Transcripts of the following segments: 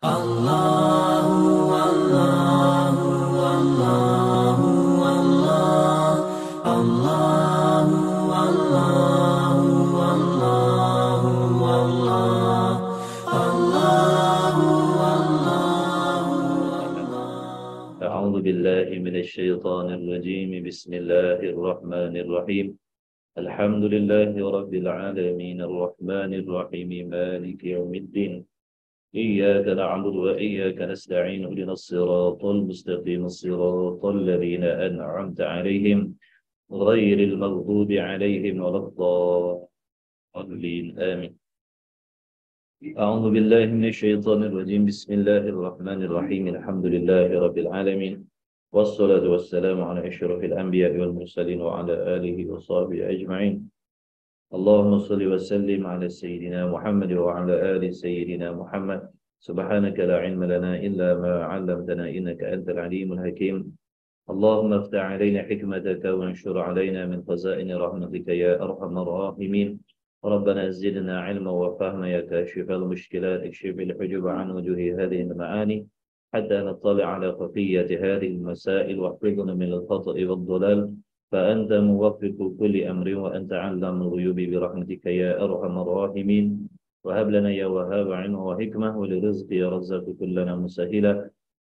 Allahu Allahu Allahu Allah Allahu Allahu Allahu Allah Allahu Allahu أعوذ بالله من الشيطان الرجيم بسم الله الرحمن الرحيم الحمد لله رب العالمين الرحمن الرحيم مالك يوم الدين إياك نعبد وإياك نستعين اهدنا الصراط المستقيم الصراط الذين أنعمت عليهم غير المغضوب عليهم ولا الضالين آمين أعوذ بالله من الشيطان الرجيم بسم الله الرحمن الرحيم الحمد لله رب العالمين والصلاة والسلام على أشرف الأنبياء والمرسلين وعلى آله وصحبه أجمعين اللهم صل وسلم على سيدنا محمد وعلى آل سيدنا محمد سبحانك لا علم لنا إلا ما علمتنا إنك أنت العليم الحكيم اللهم افتح علينا حكمتك وانشر علينا من خزائن رحمتك يا أرحم الراحمين ربنا زدنا علما وفهما يا كاشف المشكلات اكشف الحجب عن وجوه هذه المعاني حتى نطلع على خفية هذه المسائل واحفظنا من الخطأ والضلال فأنت موفق كل أمر وأنت علام الغيوب برحمتك يا أرحم الراحمين وهب لنا يا وهاب علم وحكمة ولرزق يا رزاق كلنا مسهلا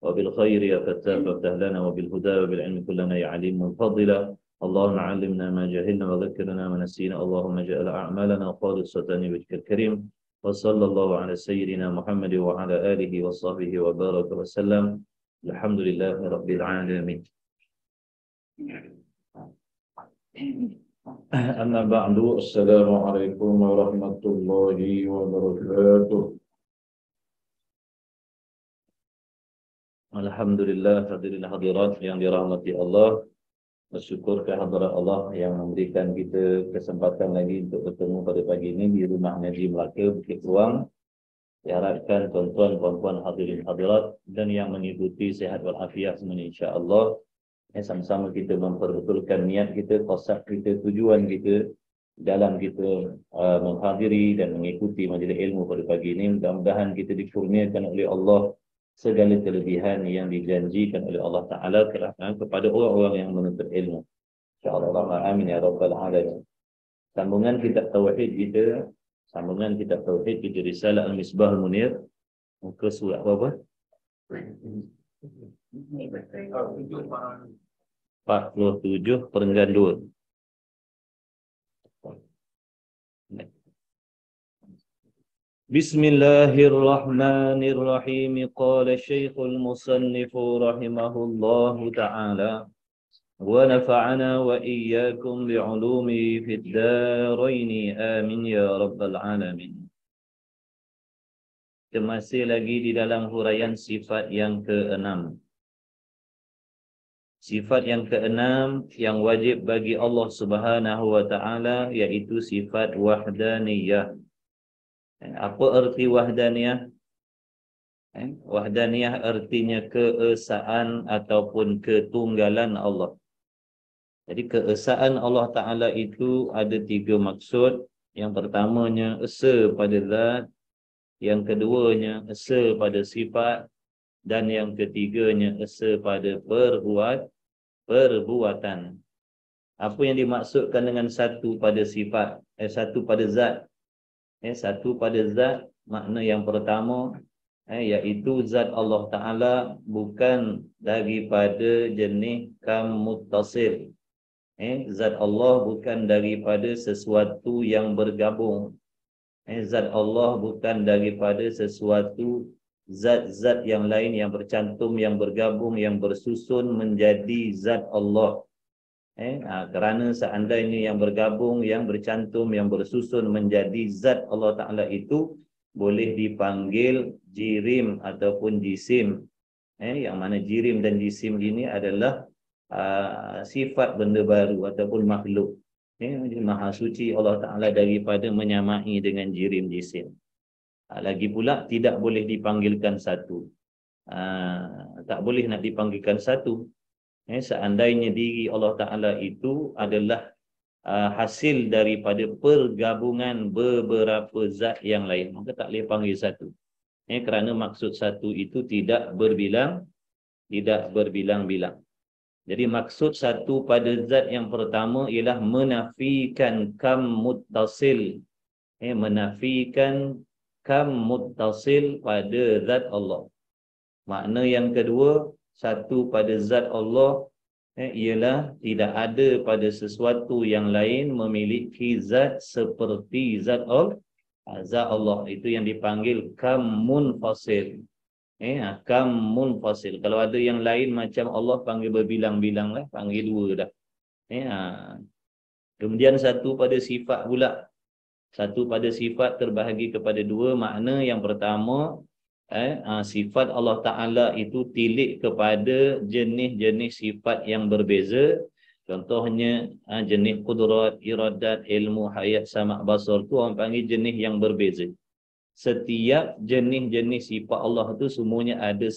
وبالخير يا فتاح فافتح لنا وبالهدى وبالعلم كلنا يا عليم منفضلا اللهم علمنا ما جهلنا وذكرنا ما نسينا اللهم اجعل أعمالنا خالصة لوجهك الكريم وصلى الله على سيدنا محمد وعلى آله وصحبه وبارك وسلم الحمد لله رب العالمين أما بعد السلام عليكم ورحمة الله وبركاته Alhamdulillah hadirin hadirat yang dirahmati Allah. Bersyukur kehadirat Allah yang memberikan kita kesempatan lagi untuk bertemu pada pagi ini di rumah Ngaji Melaka Bukit Ruang. Diharapkan tuan-tuan, puan-puan, hadirin hadirat dan yang mengikuti sehat walafiat semuanya insya-Allah. Sama-sama kita memperbetulkan niat kita, qasad kita, tujuan kita dalam kita menghadiri dan mengikuti majlis ilmu pada pagi ini. Mudah-mudahan kita dikurniakan oleh Allah segala kelebihan yang dijanjikan oleh Allah Ta'ala kepada orang-orang yang menuntut ilmu. InsyaAllah. Amin ya Rabbal Alamin. Sambungan kitab Tauhid kita Risalah Al-Misbah Al-Munir. Muka surat apa? 47 perenggan 2. Bismillahirrahmanirrahim. Qala Syekhul Musannif rahimahullahu ta'ala wa nafa'ana wa iyyakum bi'ulumi fid darain amin ya rabbal alamin. Kita masih lagi di dalam huraian sifat yang ke-6. Sifat yang ke-6 yang wajib bagi Allah Subhanahu wa ta'ala iaitu sifat wahdaniyah. Apa erti wahdaniyah? Wahdaniyah artinya keesaan ataupun ketunggalan Allah. Jadi keesaan Allah Ta'ala itu ada 3 maksud. Yang pertamanya esa pada zat, yang keduanya esa pada sifat, dan yang ketiganya esa pada perbuatan. Apa yang dimaksudkan dengan satu pada sifat? Satu pada zat. Satu pada zat, makna yang pertama iaitu zat Allah Ta'ala bukan daripada jenis kam muttasil. Zat Allah bukan daripada sesuatu yang bergabung. Zat Allah bukan daripada sesuatu zat-zat yang lain yang bercantum, yang bergabung, yang bersusun menjadi zat Allah. Kerana seandainya yang bergabung, yang bercantum, yang bersusun menjadi zat Allah Ta'ala itu boleh dipanggil jirim ataupun jisim. Yang mana jirim dan jisim ini adalah sifat benda baru ataupun makhluk. Maha suci Allah Ta'ala daripada menyamai dengan jirim jisim. Lagi pula tidak boleh dipanggilkan satu. Tak boleh nak dipanggilkan satu. Seandainya diri Allah Ta'ala itu adalah hasil daripada pergabungan beberapa zat yang lain, maka tak boleh panggil satu. Kerana maksud satu itu tidak berbilang-bilang. Jadi maksud satu pada zat yang pertama ialah menafikan kam muttasil. Menafikan kam muttasil pada zat Allah. Makna yang kedua, satu pada zat Allah ialah tidak ada pada sesuatu yang lain memiliki zat seperti zat Allah. Zat Allah itu yang dipanggil kam munfasil. Kam munfasil. Kalau ada yang lain macam Allah panggil berbilang-bilang lah, panggil dua dah. Kemudian satu pada sifat pula. Satu pada sifat terbahagi kepada dua. Makna yang pertama, sifat Allah Ta'ala itu tilik kepada jenis-jenis sifat yang berbeza. Contohnya jenis kudrat, iradat, ilmu, hayat, sama' basar tu orang panggil jenis yang berbeza. Setiap jenis-jenis sifat Allah itu semuanya ada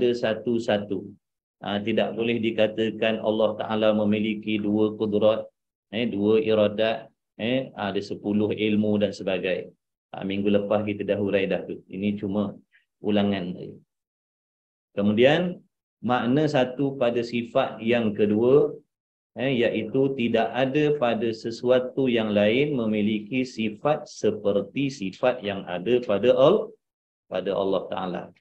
satu-satu. Tidak boleh dikatakan Allah Ta'ala memiliki dua kudrat, dua iradat, ada 10 ilmu dan sebagainya. Minggu lepas kita dah hurai dah tu. Ini cuma ulangan. Kemudian makna satu pada sifat yang kedua, iaitu tidak ada pada sesuatu yang lain memiliki sifat seperti sifat yang ada pada Allah Ta'ala.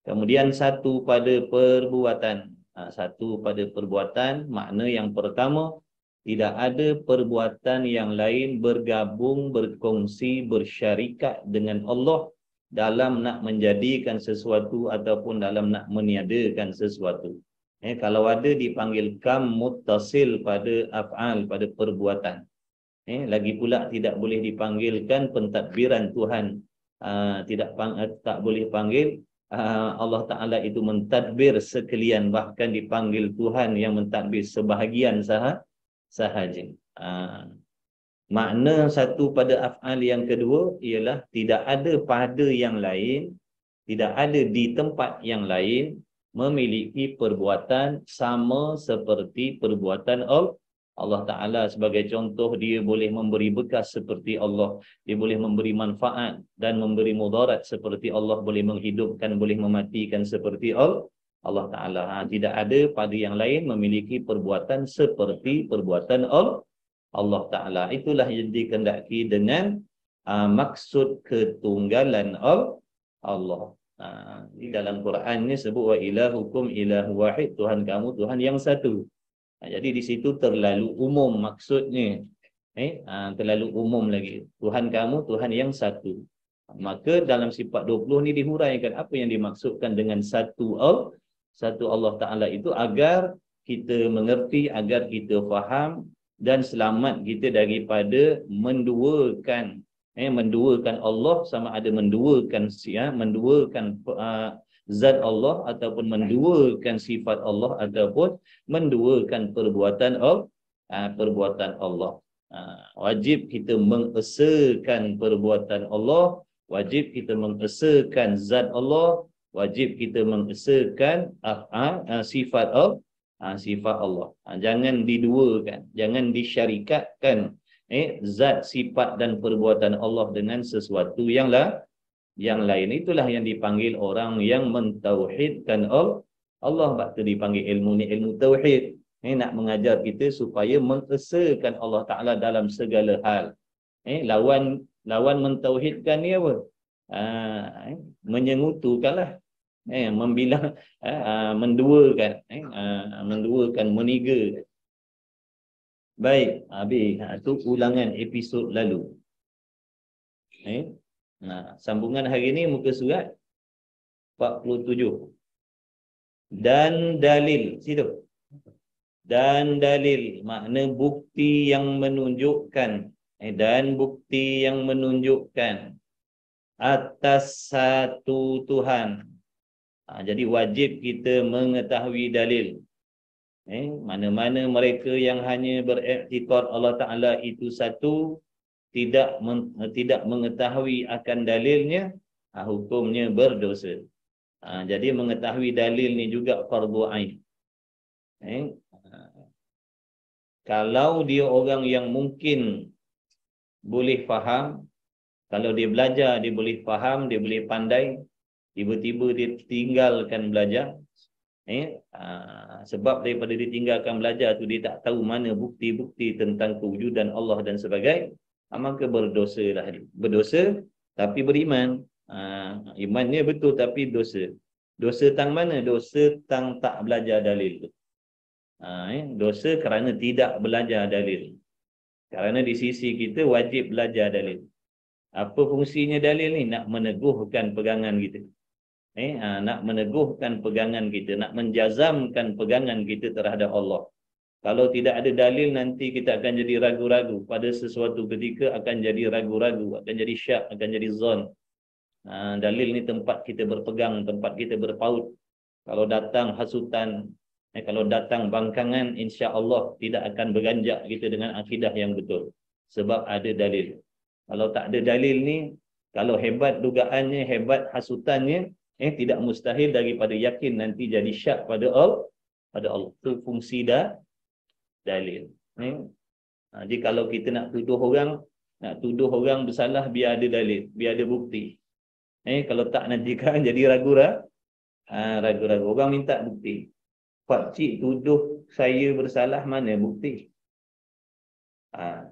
Kemudian satu pada perbuatan. Satu pada perbuatan, makna yang pertama, tidak ada perbuatan yang lain bergabung, berkongsi, bersyarikat dengan Allah dalam nak menjadikan sesuatu ataupun dalam nak meniadakan sesuatu. Kalau ada dipanggil kam muttasil pada af'al, pada perbuatan. Lagi pula tidak boleh dipanggilkan pentadbiran Tuhan. Tak boleh panggil Allah Ta'ala itu mentadbir sekalian, bahkan dipanggil Tuhan yang mentadbir sebahagian sahaja. Makna satu pada af'al yang kedua ialah tidak ada pada yang lain, tidak ada di tempat yang lain memiliki perbuatan sama seperti perbuatan Allah Ta'ala. Sebagai contoh, dia boleh memberi bekas seperti Allah, dia boleh memberi manfaat dan memberi mudarat seperti Allah, boleh menghidupkan, boleh mematikan seperti Allah Ta'ala. Tidak ada pada yang lain memiliki perbuatan seperti perbuatan Allah Ta'ala. Itulah yang dikehendaki dengan maksud ketunggalan Allah. Di dalam Quran ni sebut wa ilahukum ilahu wahid, Tuhan kamu Tuhan yang satu. Jadi di situ terlalu umum maksudnya. Terlalu umum lagi. Tuhan kamu Tuhan yang satu. Maka dalam sifat 20 ni dihuraikan apa yang dimaksudkan dengan satu Allah Ta'ala itu, agar kita mengerti, agar kita faham dan selamat kita daripada menduakan Allah, sama ada menduakan zat Allah ataupun menduakan sifat Allah ataupun menduakan perbuatan Allah. Wajib kita mengesakan perbuatan Allah, wajib kita mengesakan zat Allah, wajib kita mengesakan sifat Allah. Jangan diduakan, jangan disyarikatkan zat, sifat dan perbuatan Allah dengan sesuatu yang lain. Itulah yang dipanggil orang yang mentauhidkan Allah. Waktu dipanggil ilmu ni ilmu tauhid. Nak mengajar kita supaya mengesakan Allah Ta'ala dalam segala hal. Lawan mentauhidkan ni apa? Menyengutukanlah. Membilang, menduakan, meniga. Baik, habis. Itu ulangan episod lalu. Sambungan hari ini muka surat 47. Dan dalil, situ. Dan dalil, makna bukti yang menunjukkan, dan bukti yang menunjukkan atas satu Tuhan. Jadi wajib kita mengetahui dalil. Mana-mana mereka yang hanya beriktikad Allah Ta'ala itu satu, tidak mengetahui akan dalilnya, hukumnya berdosa. Jadi mengetahui dalil ni juga fardu ain. Kalau dia orang yang mungkin boleh faham, Kalau dia belajar, dia boleh faham, dia boleh pandai. Tiba-tiba dia tinggalkan belajar. Sebab daripada dia tinggalkan belajar tu, dia tak tahu mana bukti-bukti tentang kewujudan Allah dan sebagainya. Maka berdosa lah dia. Berdosa tapi beriman. Imannya betul tapi dosa. Dosa tang mana? Dosa tang tak belajar dalil tu. Dosa kerana tidak belajar dalil. Kerana di sisi kita wajib belajar dalil. Apa fungsinya dalil ni? Nak meneguhkan pegangan kita. Nak meneguhkan pegangan kita, nak menjazamkan pegangan kita terhadap Allah. Kalau tidak ada dalil, nanti kita akan jadi ragu-ragu. Pada sesuatu ketika akan jadi ragu-ragu, akan jadi syak, akan jadi zon. Dalil ni tempat kita berpegang, tempat kita berpaut. Kalau datang hasutan, kalau datang bangkangan, insya Allah tidak akan beranjak kita dengan akidah yang betul. Sebab ada dalil. Kalau tak ada dalil ni, kalau hebat dugaannya, hebat hasutannya, tidak mustahil daripada yakin nanti jadi syak pada Allah. Itu fungsi dalil. Jadi kalau kita nak tuduh orang bersalah, biar ada dalil, biar ada bukti. Kalau tak, nanti kan jadi ragu-ragu. Orang minta bukti. Pak cik tuduh saya bersalah, mana bukti?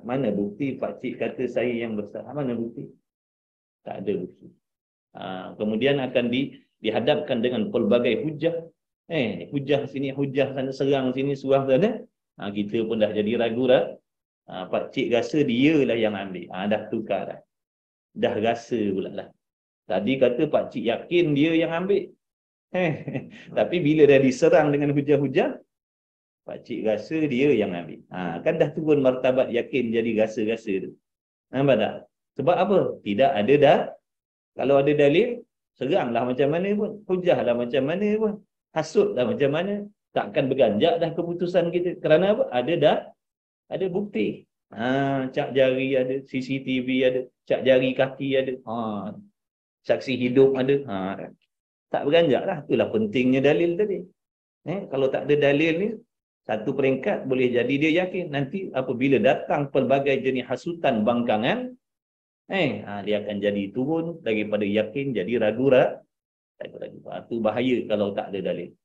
Mana bukti pak cik kata saya yang bersalah? Mana bukti? Tak ada bukti. Kemudian akan dihadapkan dengan pelbagai hujah. Hujah sini, hujah sana, serang sini, suah sana. Kita pun dah jadi ragu-ragu. Pak cik rasa dia lah yang ambil. Dah tukar dah. Dah rasa pula lah. Tadi kata pak cik yakin dia yang ambil. Tapi bila dah diserang dengan hujah-hujah, pak cik rasa dia yang ambil. Kan dah turun martabat yakin jadi rasa-rasa tu. Nampak tak? Sebab apa? Tidak ada dah. Kalau ada dalil, seranglah macam mana pun. Hujahlah macam mana pun. Hasutlah macam mana. Takkan berganjak dah keputusan kita. Kerana apa? Ada bukti. Cak jari ada, CCTV ada, cak jari kaki ada, saksi hidup ada. Tak berganjak lah. Itulah pentingnya dalil tadi. Kalau tak ada dalil ni, satu peringkat boleh jadi dia yakin. Nanti apabila datang pelbagai jenis hasutan bangkangan, dia akan jadi turun daripada yakin jadi ragu-ragu. Itu bahaya kalau tak ada dalil.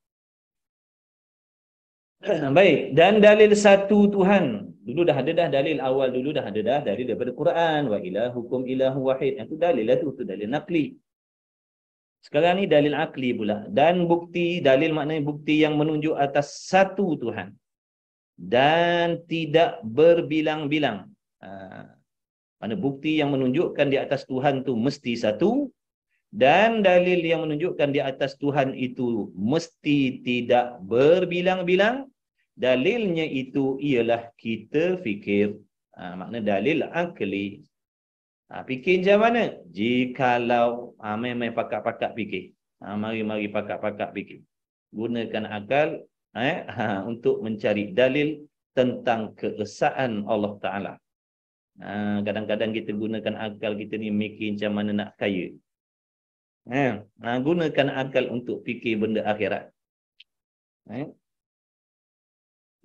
Baik, dan dalil satu Tuhan. Dulu dah ada dah dalil awal, dulu dah ada dah dalil daripada Quran, wa ilahukum ilahu wahid. Itu dalil lah tu, dalil naqli. Sekarang ni dalil akli pula. Dan bukti, dalil maknanya bukti yang menunjuk atas satu Tuhan. Dan tidak berbilang-bilang. Mana bukti yang menunjukkan di atas Tuhan tu mesti satu. Dan dalil yang menunjukkan di atas Tuhan itu mesti tidak berbilang-bilang. Dalilnya itu ialah kita fikir. Makna dalil akli. Fikir macam mana? Jikalau main-main pakak-pakak fikir. Mari-mari pakak-pakak fikir. Gunakan akal untuk mencari dalil tentang keesaan Allah Ta'ala. Kadang-kadang kita gunakan akal kita ni mikir macam mana nak kaya. Gunakan akal untuk fikir benda akhirat.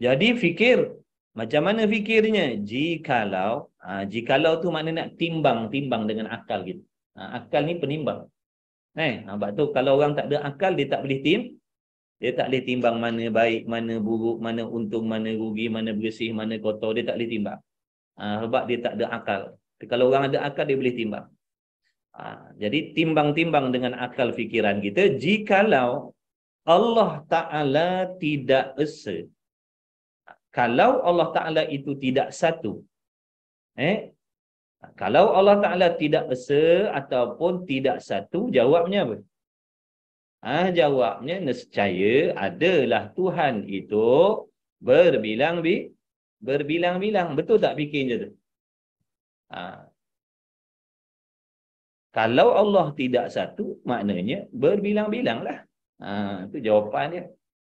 Jadi fikir. Macam mana fikirnya? Jikalau tu makna nak timbang dengan akal kita. Akal ni penimbang. Sebab tu kalau orang tak ada akal, dia tak boleh timbang mana baik, mana buruk, mana untung, mana rugi, mana bersih, mana kotor. Dia tak boleh timbang. Sebab dia tak ada akal. Tapi kalau orang ada akal, dia boleh timbang. Jadi timbang-timbang dengan akal fikiran kita. Jikalau Allah Ta'ala tidak esa. Kalau Allah Ta'ala itu tidak satu. Kalau Allah Ta'ala tidak esa ataupun tidak satu, jawabnya apa? Jawabnya nescaya adalah Tuhan itu berbilang-bilang. Betul tak fikirnya tu? Kalau Allah tidak satu, maknanya berbilang-bilang lah. Itu jawapannya.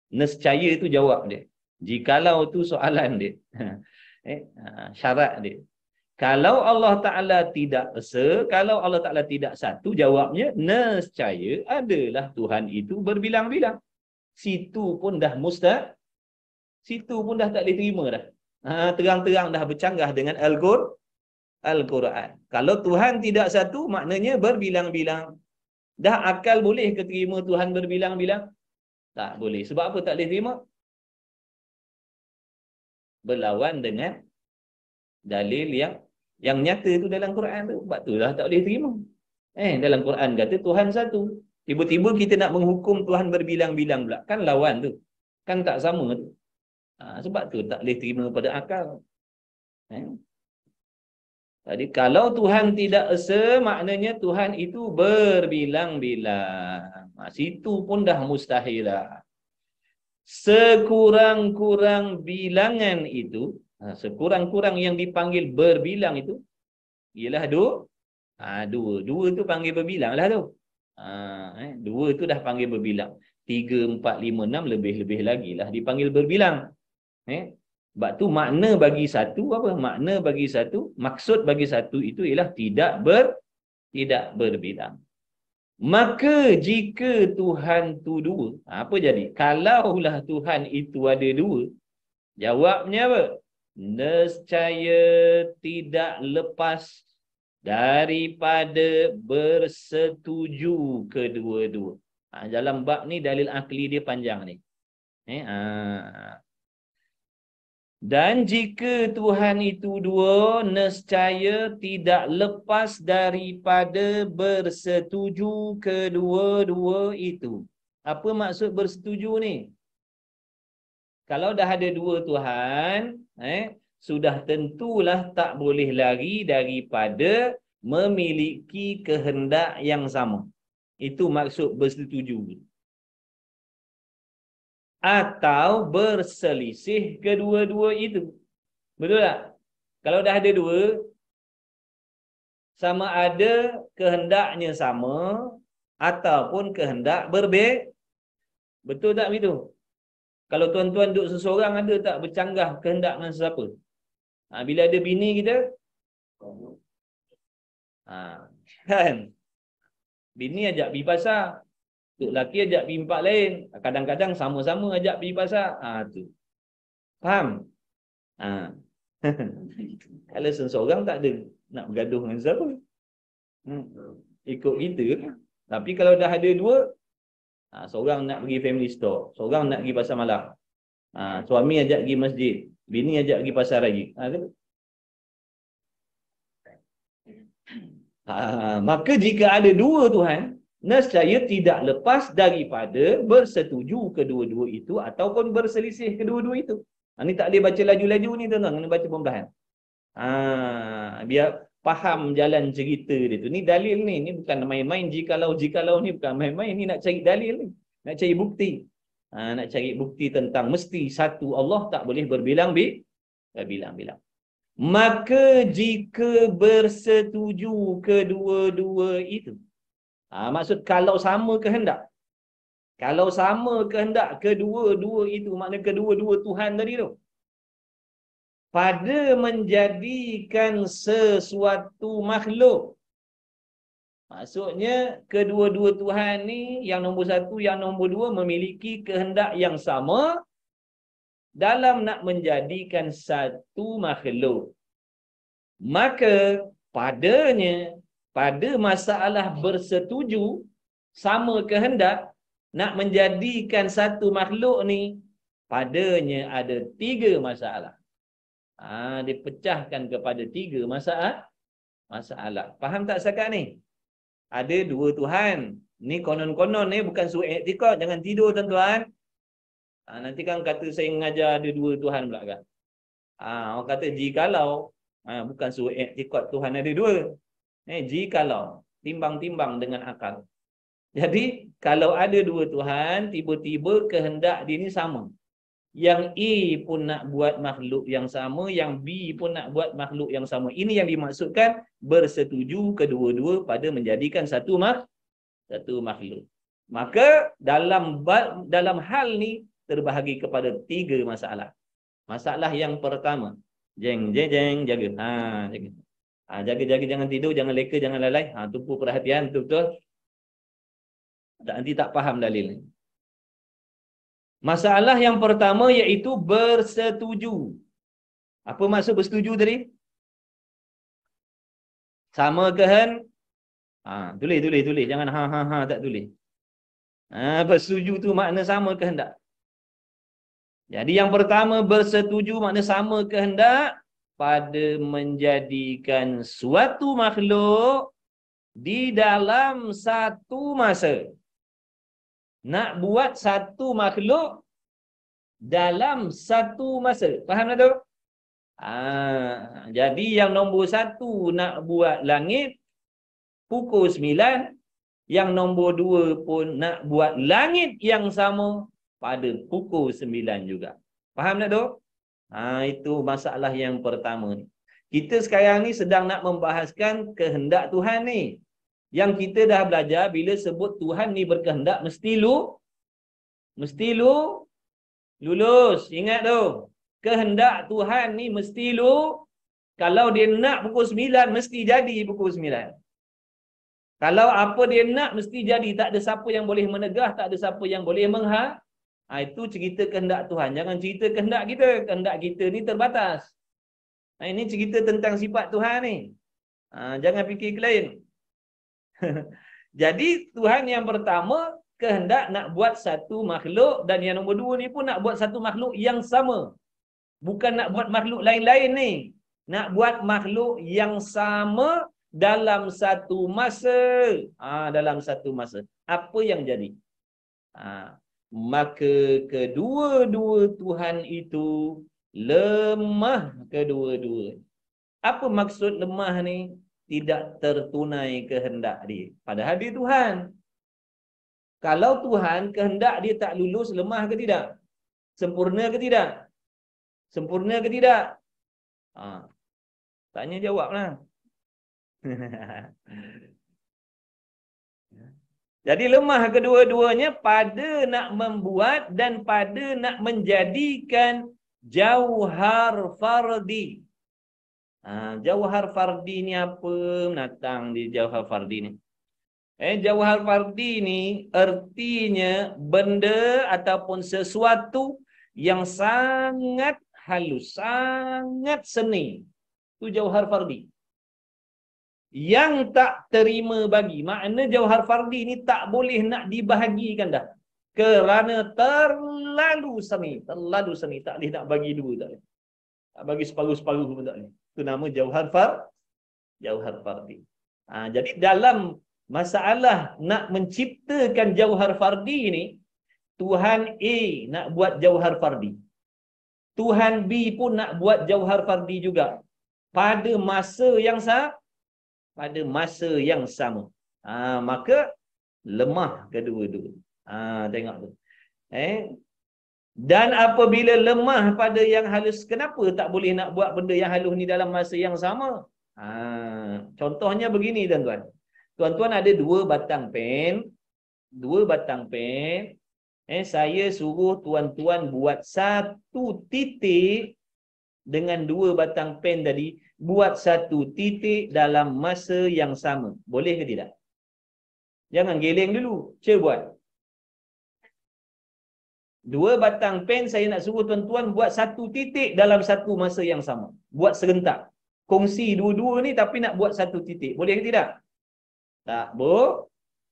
Nescaya itu jawab dia. Jikalau tu soalan dia. Syarat dia. Kalau Allah Ta'ala tidak esa, kalau Allah Ta'ala tidak satu, jawabnya nescaya adalah Tuhan itu berbilang-bilang. Situ pun dah mustahil. Situ pun dah tak boleh terima dah. Terang-terang dah bercanggah dengan Al-Qur'an. Al-Quran. Kalau Tuhan tidak satu, maknanya berbilang-bilang. Dah akal boleh ke terima Tuhan berbilang-bilang? Tak boleh. Sebab apa tak boleh terima? Berlawan dengan dalil yang nyata tu dalam Quran tu. Sebab tu lah tak boleh terima. Dalam Quran kata Tuhan satu. Tiba-tiba kita nak menghukum Tuhan berbilang-bilang pula. Kan lawan tu. Kan tak sama tu. Sebab tu tak boleh terima pada akal. Jadi kalau Tuhan tidak esa, maknanya Tuhan itu berbilang-bilang. Situ pun dah mustahil lah. Sekurang-kurang bilangan itu, sekurang-kurang yang dipanggil berbilang itu, ialah dua. Dua tu panggil berbilang lah tu. Dua tu dah panggil berbilang. 3, 4, 5, 6 lebih-lebih lagi lah dipanggil berbilang. Sebab tu makna bagi satu apa? Makna bagi satu, maksud bagi satu itu ialah tidak berbilang. Maka jika Tuhan tu dua, apa jadi? Kalaulah Tuhan itu ada dua, jawabnya apa? Nescaya tidak lepas daripada bersetuju kedua-dua. Dalam bab ni dalil akli dia panjang ni. Dan jika Tuhan itu dua, nescaya tidak lepas daripada bersetuju kedua-dua itu. Apa maksud bersetuju ni? Kalau dah ada dua Tuhan, sudah tentulah tak boleh lari daripada memiliki kehendak yang sama. Itu maksud bersetuju. Atau berselisih kedua-dua itu. Betul tak? Kalau dah ada dua, sama ada kehendaknya sama ataupun kehendak berbeza. Betul tak begitu? Kalau tuan-tuan duduk seseorang, ada tak bercanggah kehendak dengan sesiapa? Bila ada bini kita, kan? Bini ajak pergi pasar, tok lelaki ajak pergi tempat lain. Kadang-kadang sama-sama ajak pergi pasar. Tu. Faham? Kalau seseorang tak ada nak bergaduh dengan siapa. Ikut kita. Tapi kalau dah ada dua, seorang nak pergi family store, seorang nak pergi pasar malam. Suami ajak pergi masjid, bini ajak pergi pasar raya. Maka jika ada dua Tuhan, nescaya tidak lepas daripada bersetuju kedua-dua itu ataupun berselisih kedua-dua itu. Ni tak boleh baca laju-laju ni tuan-tuan, kena baca perlahan. Biar faham jalan cerita dia tu. Ni dalil ni bukan main-main. Jikalau ni bukan main-main. Ni nak cari dalil ni. Nak cari bukti. Nak cari bukti tentang mesti satu Allah, tak boleh berbilang-bilang. Maka jika bersetuju kedua-dua itu. Maksud kalau sama kehendak. Kalau sama kehendak kedua-dua itu, makna kedua-dua Tuhan tadi tu. Pada menjadikan sesuatu makhluk. Maksudnya kedua-dua Tuhan ni, yang nombor satu, yang nombor dua memiliki kehendak yang sama dalam nak menjadikan satu makhluk. Maka padanya, pada masalah bersetuju sama kehendak nak menjadikan satu makhluk ni, padanya ada 3 masalah. Dipecahkan kepada 3 masalah. Faham tak setakat ni? Ada 2 Tuhan. Ni konon-konon ni bukan suruh i'tikad, jangan tidur tuan-tuan. Nanti kan kata saya mengajar ada 2 Tuhan pula kan. Orang kata jikalau, bukan suruh i'tikad Tuhan ada 2. Jikalau timbang-timbang dengan akal. Jadi kalau ada 2 Tuhan, tiba-tiba kehendak dia ni sama. Yang A pun nak buat makhluk yang sama, yang B pun nak buat makhluk yang sama. Ini yang dimaksudkan bersetuju kedua-dua pada menjadikan satu makhluk. Maka dalam hal ni terbahagi kepada 3 masalah. Masalah yang pertama, jeng jaga. Jaga jangan tidur, jangan leka, jangan lalai. Tumpu perhatian betul-betul. Nanti tak faham dalil ni. Masalah yang pertama iaitu bersetuju. Apa maksud bersetuju tadi? Sama tulis. Jangan ha tak tulis. Bersetuju tu makna sama kehendak. Jadi yang pertama bersetuju makna sama kehendak pada menjadikan suatu makhluk di dalam satu masa. Nak buat satu makhluk dalam satu masa. Faham tak tu? Jadi yang nombor 1 nak buat langit pukul 9. Yang nombor 2 pun nak buat langit yang sama pada pukul 9 juga. Faham tak tu? Itu masalah yang pertama ni. Kita sekarang ni sedang nak membahaskan kehendak Tuhan ni. Yang kita dah belajar bila sebut Tuhan ni berkehendak mesti lulus. Ingat tu. Kehendak Tuhan ni mesti kalau dia nak pukul 9 mesti jadi pukul 9. Kalau apa dia nak mesti jadi, tak ada siapa yang boleh menegah, tak ada siapa yang boleh itu cerita kehendak Tuhan. Jangan cerita kehendak kita. Kehendak kita ni terbatas. Ini cerita tentang sifat Tuhan ni. Jangan fikir ke lain. Jadi Tuhan yang pertama kehendak nak buat satu makhluk, dan yang nombor 2 ni pun nak buat satu makhluk yang sama. Bukan nak buat makhluk lain-lain ni. Nak buat makhluk yang sama dalam satu masa. Dalam satu masa. Apa yang jadi? Maka kedua-dua Tuhan itu lemah kedua-dua. Apa maksud lemah ni? Tidak tertunai kehendak dia. Padahal dia Tuhan. Kalau Tuhan kehendak dia tak lulus, lemah ke tidak? Sempurna ke tidak? Sempurna ke tidak? Tanya jawablah. Jadi lemah kedua-duanya pada nak membuat dan pada nak menjadikan jauhar fardi. Jauhar fardi ni apa? Menatang di jauhar fardi ni. Jauhar fardi ni artinya benda ataupun sesuatu yang sangat halus, sangat seni. Itu jauhar fardi. Yang tak terima bagi. Makna jauhar fardi ni tak boleh nak dibahagikan dah. Kerana terlalu seni. Terlalu seni. Tak boleh nak bagi dua. Tak boleh. Tak bagi separuh-separuh pun tak boleh. Itu nama jauhar fardi. Jadi dalam masalah nak menciptakan jauhar fardi ni, Tuhan A nak buat jauhar fardi. Tuhan B pun nak buat jauhar fardi juga. Pada masa yang sama. Maka lemah kedua-dua. Tengok tu. Dan apabila lemah pada yang halus, kenapa tak boleh nak buat benda yang halus ni dalam masa yang sama? Contohnya begini tuan-tuan. Tuan-tuan ada 2 batang pen. 2 batang pen. Saya suruh tuan-tuan buat 1 titik dengan 2 batang pen tadi. Buat 1 titik dalam masa yang sama. Boleh ke tidak? Jangan geleng dulu. Cuba buat. 2 batang pen saya nak suruh tuan-tuan buat 1 titik dalam satu masa yang sama. Buat serentak. Kongsi dua-dua ni tapi nak buat 1 titik. Boleh ke tidak? Tak, boleh.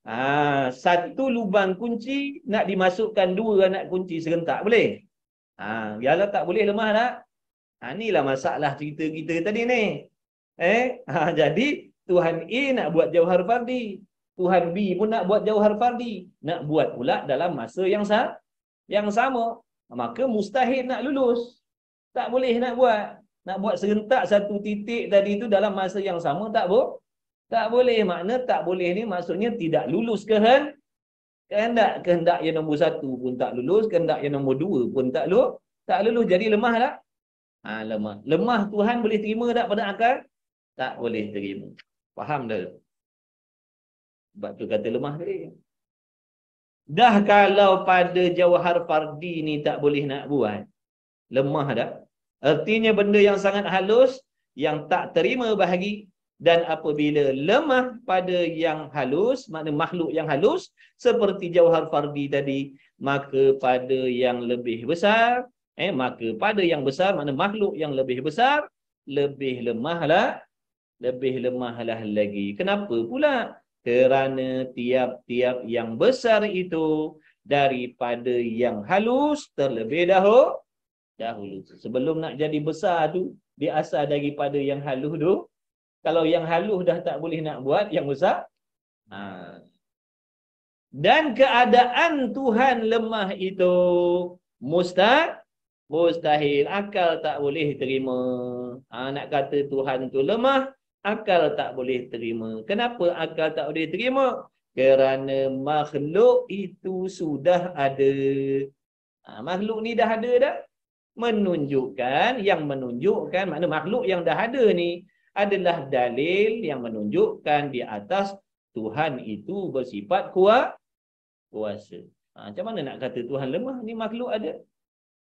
1 lubang kunci nak dimasukkan 2 anak kunci serentak. Boleh? Kalau tak boleh, lemah tak? Inilah masalah cerita kita tadi ni. Jadi Tuhan A nak buat jauhar fardi. Tuhan B pun nak buat jauhar fardi. Nak buat pula dalam masa yang sama. Maka mustahil nak lulus. Tak boleh nak buat. Nak buat serentak 1 titik tadi tu dalam masa yang sama, tak boleh. Makna tak boleh ni maksudnya tidak lulus kehendak. Kehendak yang nombor 1 pun tak lulus. Kehendak yang nombor 2 pun tak lulus. Jadi lemah tak? Lemah. Lemah Tuhan boleh terima tak pada akal? Tak boleh terima. Faham dah? Sebab tu kata lemah tadi. Dah kalau pada jauhar fardi ni tak boleh nak buat, lemah dah. Artinya benda yang sangat halus, yang tak terima bahagi. Dan apabila lemah pada yang halus, makna makhluk yang halus, seperti jauhar fardi tadi, maka pada yang lebih besar, maka pada yang besar, makna makhluk yang lebih besar, lebih lemahlah lebih lemahlah lagi. Kenapa pula? Kerana tiap-tiap yang besar itu daripada yang halus terlebih dahulu. Sebelum nak jadi besar tu, dia asal daripada yang halus tu. Kalau yang halus dah tak boleh nak buat, yang besar. Dan keadaan Tuhan lemah itu mustahil. Akal tak boleh terima. Nak kata Tuhan tu lemah, akal tak boleh terima. Kenapa akal tak boleh terima? Kerana makhluk itu sudah ada. Makhluk ni dah ada dah. Yang menunjukkan makna makhluk yang dah ada ni adalah dalil yang menunjukkan di atas Tuhan itu bersifat kuasa. Macam mana nak kata Tuhan lemah? Ni makhluk ada.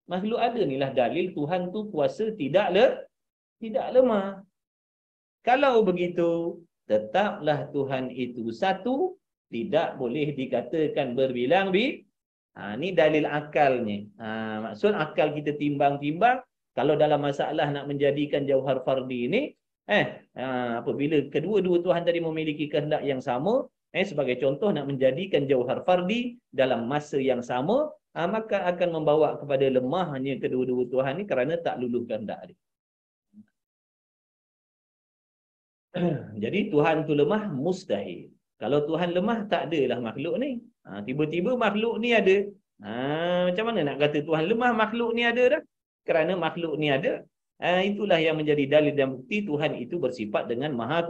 Makhluk ada ni lah dalil Tuhan tu kuasa tidak lemah. Kalau begitu, tetaplah Tuhan itu satu, tidak boleh dikatakan berbilang-bilang. Ni dalil akalnya. Maksud akal kita timbang-timbang, kalau dalam masalah nak menjadikan jauhar fardi ni, apabila kedua-dua Tuhan tadi memiliki kehendak yang sama, sebagai contoh nak menjadikan jauhar fardi dalam masa yang sama, maka akan membawa kepada lemahnya kedua-dua Tuhan ni kerana tak luluh kehendak dia. Jadi Tuhan tu lemah mustahil. Kalau Tuhan lemah tak adalah makhluk ni. Tiba-tiba makhluk ni ada. Macam mana nak kata Tuhan lemah, makhluk ni ada dah? Kerana makhluk ni ada. Itulah yang menjadi dalil dan bukti Tuhan itu bersifat dengan maha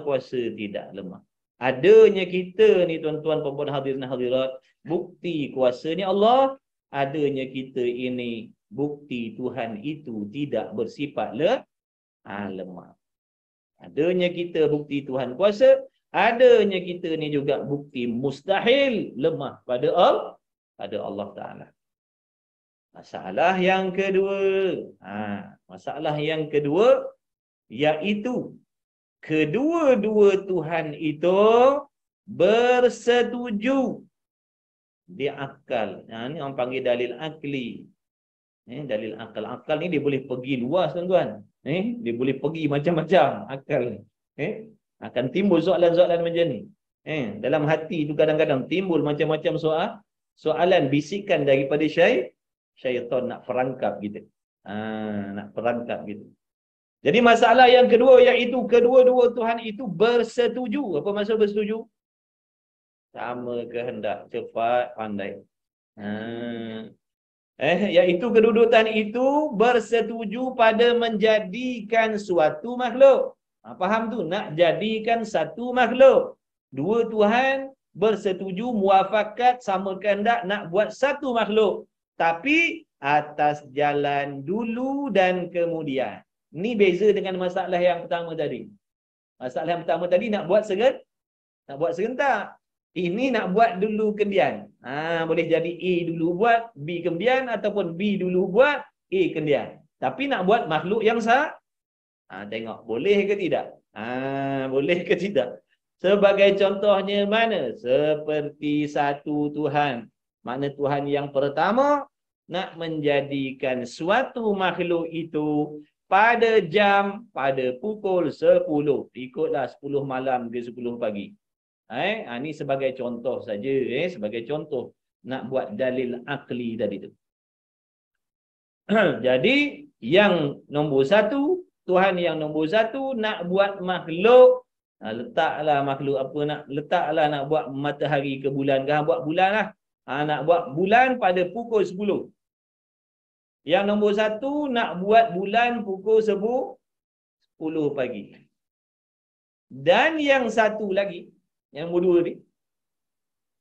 kuasa, tidak lemah. Adanya kita ni tuan-tuan perempuan hadirin hadirat, bukti kuasanya Allah. Adanya kita ini bukti Tuhan itu tidak bersifat lemah. Adanya kita bukti Tuhan kuasa, adanya kita ni juga bukti mustahil lemah pada Allah Ta'ala. Masalah yang kedua, iaitu kedua-dua Tuhan itu bersetuju di akal. Ni orang panggil dalil akli. Dalil akal. Akal ni dia boleh pergi luas tuan-tuan. Dia boleh pergi macam-macam akal ni. Akan timbul soalan-soalan macam ni. Dalam hati tu kadang-kadang timbul macam-macam soalan bisikan daripada syaitan nak perangkap kita. Nak perangkap kita. Jadi masalah yang kedua iaitu kedua-dua Tuhan itu bersetuju. Apa maksud bersetuju? Sama kehendak, cepat, pandai. Iaitu kedua-dua Tuhan itu bersetuju pada menjadikan suatu makhluk. Faham tu? Nak jadikan satu makhluk. Dua Tuhan bersetuju, muafakat, sama kehendak nak buat satu makhluk. Tapi atas jalan dulu dan kemudian. Ni beza dengan masalah yang pertama tadi. Masalah yang pertama tadi nak buat serentak. Ini nak buat dulu kemudian. Boleh jadi A dulu buat, B kemudian, ataupun B dulu buat, A kemudian. Tapi nak buat makhluk yang sah. Tengok, boleh ke tidak? Boleh ke tidak? Sebagai contohnya mana? Seperti satu Tuhan. Makna Tuhan yang pertama nak menjadikan suatu makhluk itu pada pukul 10. Ikutlah 10 malam ke 10 pagi. Ini sebagai contoh saja. Sebagai contoh nak buat dalil akli tadi tu. Jadi yang nombor satu, Tuhan yang nombor satu nak buat makhluk. Letaklah makhluk apa nak buat matahari ke bulan ke, buat bulan lah. Nak buat bulan pada pukul 10. Yang nombor satu nak buat bulan pukul 10 pagi. Dan yang satu lagi, yang nombor dua ni,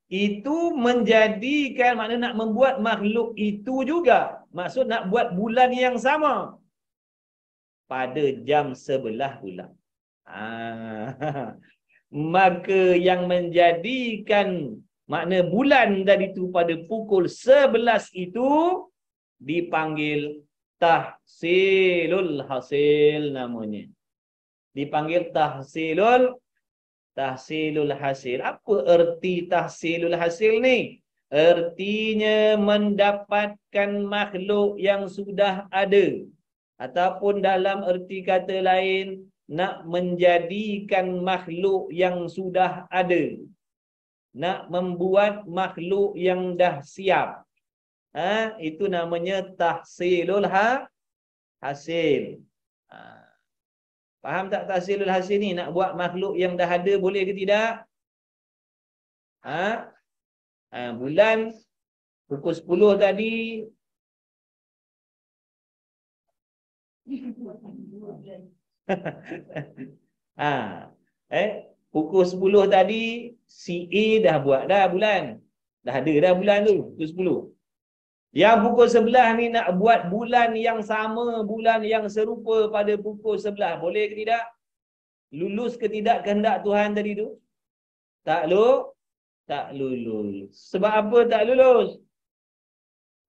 itu menjadikan, makna nak membuat makhluk itu juga. Maksud nak buat bulan yang sama pada jam 11 bulan. Maka yang menjadikan makna bulan tadi itu pada pukul 11 itu dipanggil tahsilul hasil namanya. Dipanggil tahsilul hasil. Apa erti tahsilul hasil ni? Ertinya mendapatkan makhluk yang sudah ada. Ataupun dalam erti kata lain, nak menjadikan makhluk yang sudah ada, nak membuat makhluk yang dah siap. Itu namanya tahsilul hasil. Faham tak tahsilul hasil ni? Nak buat makhluk yang dah ada boleh ke tidak? Bulan pukul 10 tadi pukul 10 tadi si A dah buat dah bulan. Dah ada dah bulan tu pukul 10. Yang pukul 11 ni nak buat bulan yang sama, bulan yang serupa pada pukul 11. Boleh ke tidak? Lulus ke tidak kehendak Tuhan tadi tu? Tak lulus. Sebab apa tak lulus?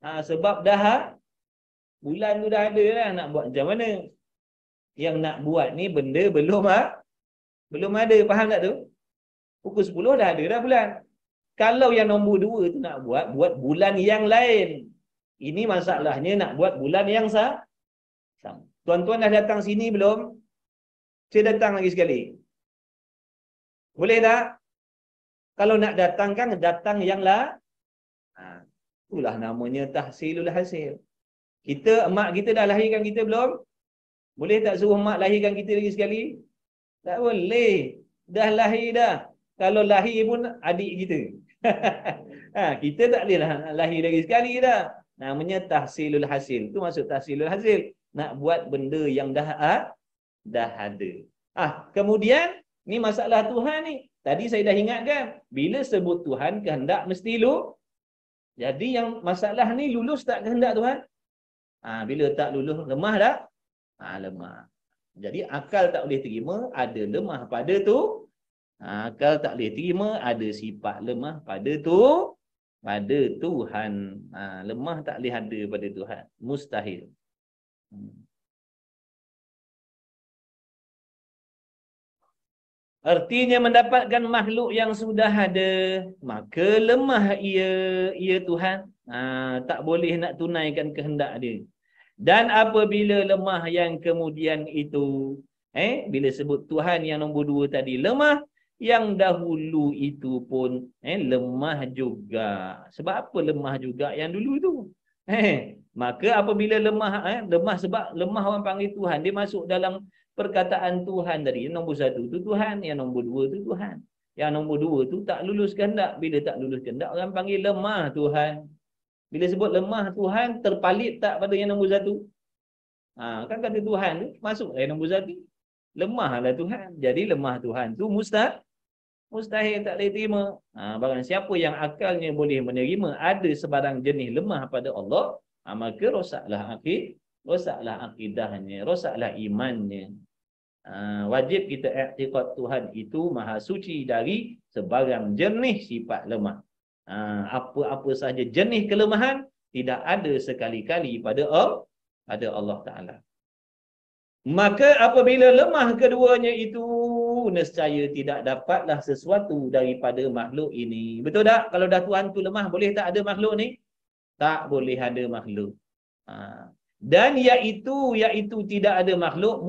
Sebab dah bulan tu dah ada lah, nak buat macam mana? Yang nak buat ni benda belum ada. Faham tak tu? Pukul 10 dah ada dah bulan. Kalau yang nombor 2 tu nak buat bulan yang lain. Ini masalahnya nak buat bulan yang sama. Tuan-tuan dah datang sini belum? Saya datang lagi sekali. Boleh tak? Kalau nak datang kan datang yang itulah namanya tahsilul hasil. Emak kita dah lahirkan kita belum? Boleh tak suruh mak lahirkan kita lagi sekali? Tak boleh. Dah lahir dah. Kalau lahir pun adik kita. Kita tak boleh lahir lagi sekali dah. Namanya tahsilul hasil. Itu maksud tahsilul hasil. Nak buat benda yang dah ada. Kemudian ni masalah Tuhan ni. Tadi saya dah ingatkan. Bila sebut Tuhan kehendak mesti jadi yang masalah ni lulus tak kehendak Tuhan? Bila tak lulus lemah tak? Lemah. Jadi akal tak boleh terima ada lemah pada tu. Akal tak boleh terima ada sifat lemah pada Tuhan. Lemah tak boleh ada pada Tuhan. Mustahil. Artinya mendapatkan makhluk yang sudah ada, maka lemah ia Tuhan. Tak boleh nak tunaikan kehendak dia. Dan apabila lemah yang kemudian itu, bila sebut Tuhan yang nombor 2 tadi lemah, yang dahulu itu pun lemah juga. Sebab apa lemah juga yang dulu tu? Maka apabila lemah sebab lemah orang panggil Tuhan, dia masuk dalam perkataan Tuhan tadi. Yang nombor 1 tu Tuhan, yang nombor 2 tu Tuhan. Yang nombor 2 tu tak lulus kehendak. Bila tak lulus kehendak, orang panggil lemah Tuhan. Bila sebut lemah Tuhan, terpalit tak pada yang nombor 1? Kan kata Tuhan tu masuk yang nombor 1. Lemahlah Tuhan. Jadi lemah Tuhan tu mustahil tak boleh terima. Barang siapa yang akalnya boleh menerima ada sebarang jenis lemah pada Allah, maka rosaklah akidahnya, rosaklah imannya. Wajib kita i'tiqad Tuhan itu maha suci dari sebarang jenis sifat lemah. Apa-apa sahaja jenis kelemahan tidak ada sekali-kali pada Allah Ta'ala. Maka apabila lemah keduanya itu, nescaya tidak dapatlah sesuatu daripada makhluk ini. Betul tak? Kalau dah Tuhan tu lemah, boleh tak ada makhluk ni? Tak boleh ada makhluk. Dan iaitu tidak ada makhluk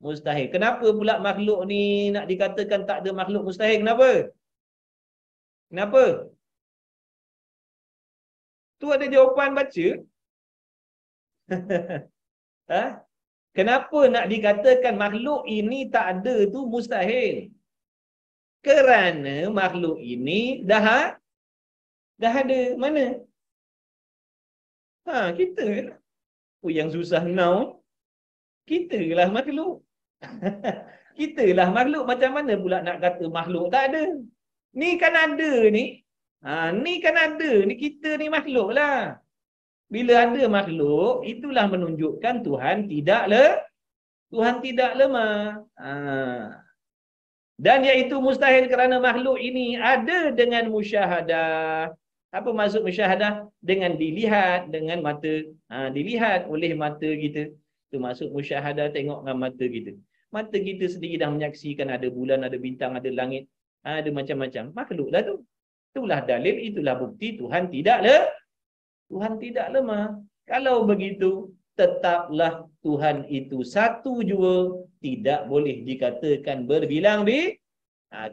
mustahil. Kenapa pula makhluk ni nak dikatakan tak ada makhluk mustahil? Kenapa? Tu ada jawapan baca. Kenapa nak dikatakan makhluk ini tak ada tu mustahil? Kerana makhluk ini dah ada. Mana? Kita lah. Yang susah now. Kita lah makhluk. Kita lah makhluk. Macam mana pula nak kata makhluk tak ada? Ni kan ada ni. Ni kan ada. Ni kita ni makhluk lah. Bila ada makhluk, itulah menunjukkan Tuhan tidak lemah. Dan iaitu mustahil kerana makhluk ini ada dengan musyahadah. Apa maksud musyahadah? Dengan dilihat dengan mata. Dilihat oleh mata kita. Itu maksud musyahadah, tengok dengan mata kita. Mata kita sendiri dah menyaksikan ada bulan, ada bintang, ada langit, ada macam-macam. Makhluklah tu. Itulah dalil, itulah bukti Tuhan tidak lemah. Kalau begitu, tetaplah Tuhan itu satu jua, tidak boleh dikatakan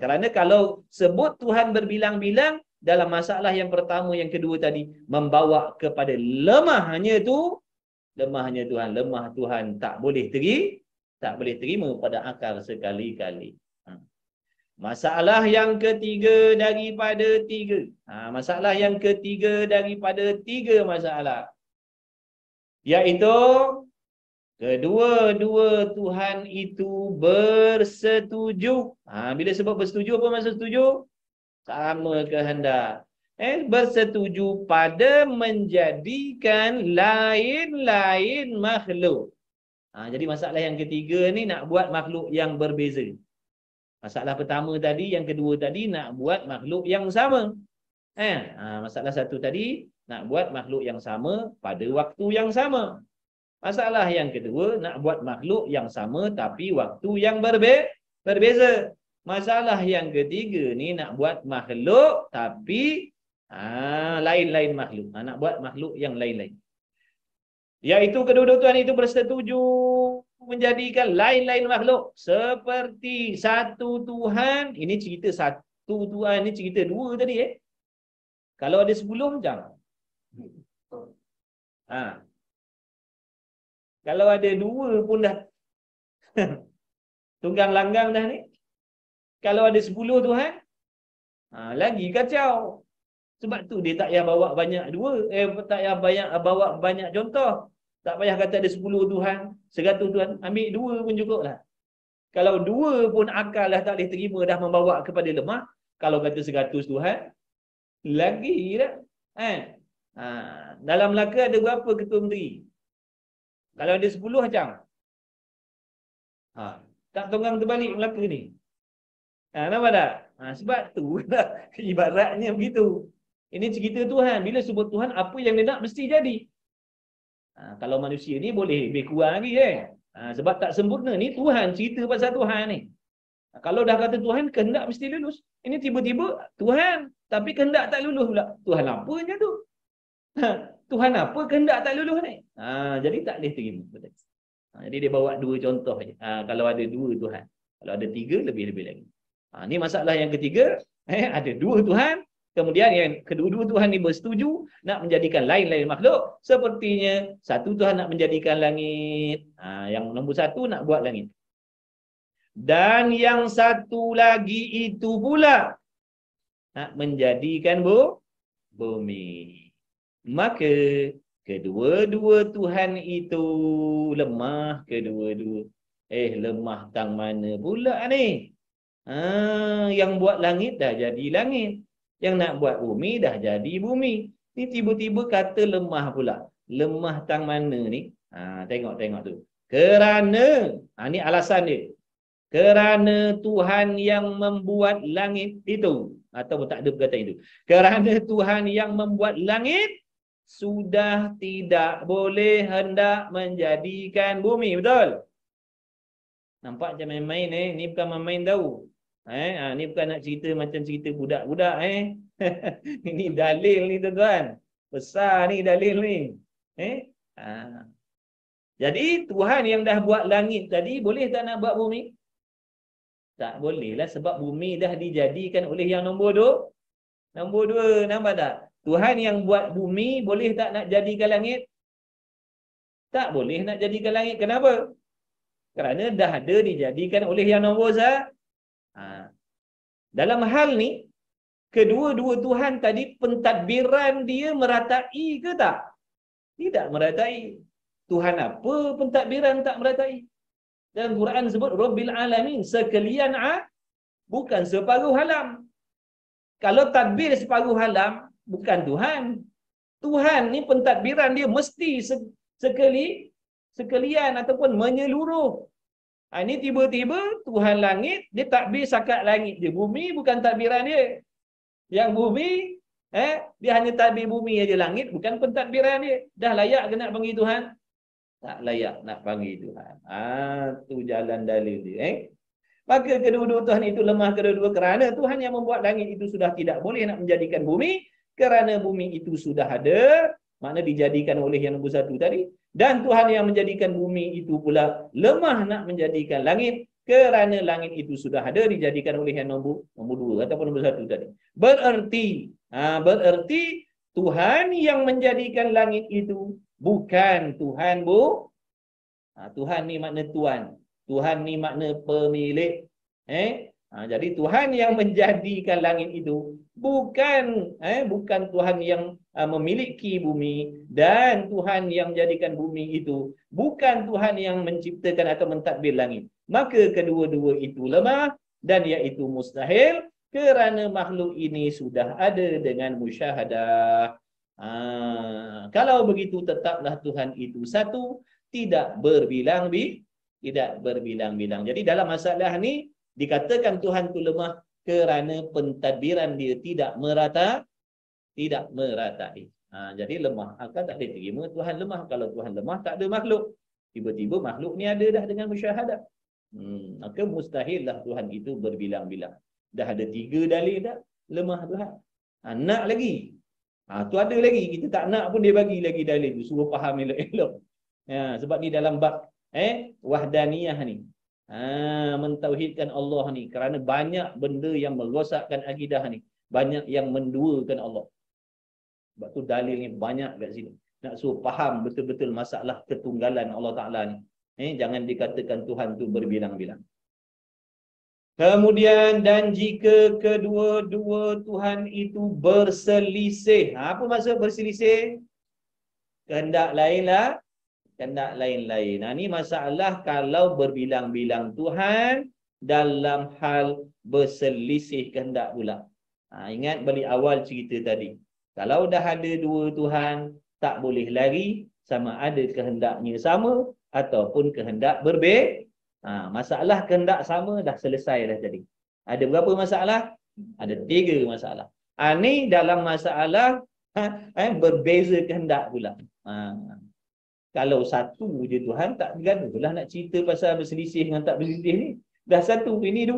kerana kalau sebut Tuhan berbilang-bilang dalam masalah yang pertama, yang kedua tadi, membawa kepada lemahnya Tuhan. Lemah Tuhan tak boleh terima pada akal sekali-kali. Masalah yang ketiga daripada tiga. Masalah yang ketiga daripada tiga masalah, iaitu kedua-dua Tuhan itu bersetuju. Bila sebut bersetuju, apa maksud setuju? Sama kehendak. Bersetuju pada menjadikan lain-lain makhluk. Jadi masalah yang ketiga ni nak buat makhluk yang berbeza. Masalah pertama tadi, yang kedua tadi nak buat makhluk yang sama. Masalah satu tadi nak buat makhluk yang sama pada waktu yang sama. Masalah yang kedua nak buat makhluk yang sama tapi waktu yang berbeza. Masalah yang ketiga ni nak buat makhluk tapi lain-lain makhluk. Nak buat makhluk yang lain-lain. Iaitu kedua-dua Tuhan itu bersetuju menjadikan lain-lain makhluk seperti satu Tuhan. Ini cerita satu Tuhan, ini cerita dua tadi. Kalau ada 10 jangan. Kalau ada 2 pun dah tunggang langgang dah ni. Kalau ada 10 Tuhan, lagi kacau. Sebab tu dia tak payah bawa banyak tak payah bawa banyak contoh. Tak payah kata ada 10 Tuhan, 100 Tuhan, ambil 2 pun cukup lah. Kalau 2 pun akal dah tak boleh terima, dah membawa kepada lemah. Kalau kata 100 Tuhan, lagi dah. Dalam Melaka ada berapa ketua menteri? Kalau ada 10 macam tak tonggang terbalik Melaka ni. Nampak tak? Sebab tu ibaratnya begitu. Ini cerita Tuhan. Bila sebut Tuhan, apa yang dia nak mesti jadi. Kalau manusia ni boleh lebih kurang lagi. Sebab tak sempurna. Ni Tuhan, cerita pasal Tuhan ni. Kalau dah kata Tuhan, kehendak mesti lulus. Ini tiba-tiba Tuhan, tapi kehendak tak lulus pula. Tuhan apa je tu? Tuhan apa kehendak tak lulus ni? Jadi tak boleh terima. Jadi dia bawa 2 contoh je. Kalau ada 2 Tuhan. Kalau ada 3, lebih-lebih lagi. Ini masalah yang ketiga. Ada 2 Tuhan. Kemudian yang kedua-dua Tuhan ni bersetuju nak menjadikan lain-lain makhluk. Sepertinya satu Tuhan nak menjadikan langit. Yang nombor 1 nak buat langit. Dan yang satu lagi itu pula nak menjadikan bumi. Maka kedua-dua Tuhan itu lemah kedua-dua. Lemah tang mana pula ni? Yang buat langit dah jadi langit. Yang nak buat bumi dah jadi bumi. Ni tiba-tiba kata lemah pula. Lemah tang mana ni? Tengok tu. Kerana, ni alasan dia. Kerana Tuhan yang membuat langit itu. Atau tak ada perkataan itu. Kerana Tuhan yang membuat langit sudah tidak boleh hendak menjadikan bumi. Betul? Nampak macam main-main Ni bukan main-main tahu. Ni bukan nak cerita macam cerita budak-budak Ini dalil ni tuan-tuan. Besar ni dalil ni. Jadi Tuhan yang dah buat langit tadi boleh tak nak buat bumi? Tak boleh lah, sebab bumi dah dijadikan oleh yang nombor 2. Nombor 2, nampak tak? Tuhan yang buat bumi boleh tak nak jadikan langit? Tak boleh nak jadikan langit. Kenapa? Kerana dah ada dijadikan oleh yang nombor 1. Dalam hal ni, kedua-dua Tuhan tadi pentadbiran dia meratai ke tak? Tidak meratai. Tuhan apa pentadbiran tak meratai? Dalam Quran sebut Rabbil Alamin, sekalian bukan separuh alam. Kalau tadbir separuh alam, bukan Tuhan. Tuhan ni pentadbiran dia mesti sekalian ataupun menyeluruh. Ini tiba-tiba Tuhan langit, dia takbir sakat langit je. Bumi bukan takbiran dia. Yang bumi, dia hanya takbir bumi aja, langit bukan pentadbiran dia. Dah layak ke nak panggil Tuhan? Tak layak nak panggil Tuhan. Tu jalan dalil dia. Maka kedua-dua Tuhan itu lemah kedua-dua kerana Tuhan yang membuat langit itu sudah tidak boleh nak menjadikan bumi. Kerana bumi itu sudah ada, makna dijadikan oleh yang nombor 1 tadi. Dan Tuhan yang menjadikan bumi itu pula lemah nak menjadikan langit, kerana langit itu sudah ada dijadikan oleh yang nombor dua ataupun nombor satu tadi. Bererti Tuhan yang menjadikan langit itu bukan Tuhan Tuhan ni makna tuan. Tuhan ni makna pemilik. Jadi Tuhan yang menjadikan langit itu bukan Tuhan yang memiliki bumi, dan Tuhan yang menjadikan bumi itu bukan Tuhan yang menciptakan atau mentadbir langit. Maka kedua-dua itu lemah dan iaitu mustahil, kerana makhluk ini sudah ada dengan musyahadah. Kalau begitu tetaplah Tuhan itu satu, tidak berbilang-bilang. Jadi dalam masalah ni dikatakan Tuhan itu lemah kerana pentadbiran dia tidak meratai. Jadi lemah akan tak boleh terima Tuhan lemah. Kalau Tuhan lemah tak ada makhluk. Tiba-tiba makhluk ni ada dah dengan musyahadah. Maka mustahillah Tuhan itu berbilang-bilang. Dah ada 3 dalil dah lemah Tuhan. Nak lagi. Tu ada lagi. Kita tak nak pun dia bagi lagi dalil tu. Suruh faham elok-elok. Sebab ni dalam bab wahdaniyah ni. Mentauhidkan Allah ni. Kerana banyak benda yang merosakkan akidah ni. Banyak yang menduakan Allah. Sebab tu dalilnya banyak kat sini. Nak suruh faham betul-betul masalah ketunggalan Allah Ta'ala ni. Jangan dikatakan Tuhan tu berbilang-bilang. Kemudian, dan jika kedua-dua Tuhan itu berselisih. Apa maksud berselisih? Kehendak lainlah. Kehendak lain-lain. Ini masalah kalau berbilang-bilang Tuhan dalam hal berselisih kehendak pula. Ingat balik awal cerita tadi. Kalau dah ada 2 Tuhan, tak boleh lari sama ada kehendaknya sama ataupun kehendak berbeza. Masalah kehendak sama dah selesai dah tadi. Ada berapa masalah? Ada 3 masalah. Ini dalam masalah berbeza kehendak pula. Kalau satu je Tuhan tak bergaduh lah nak cerita pasal berselisih dengan tak berselisih ni. Dah satu, ini 2.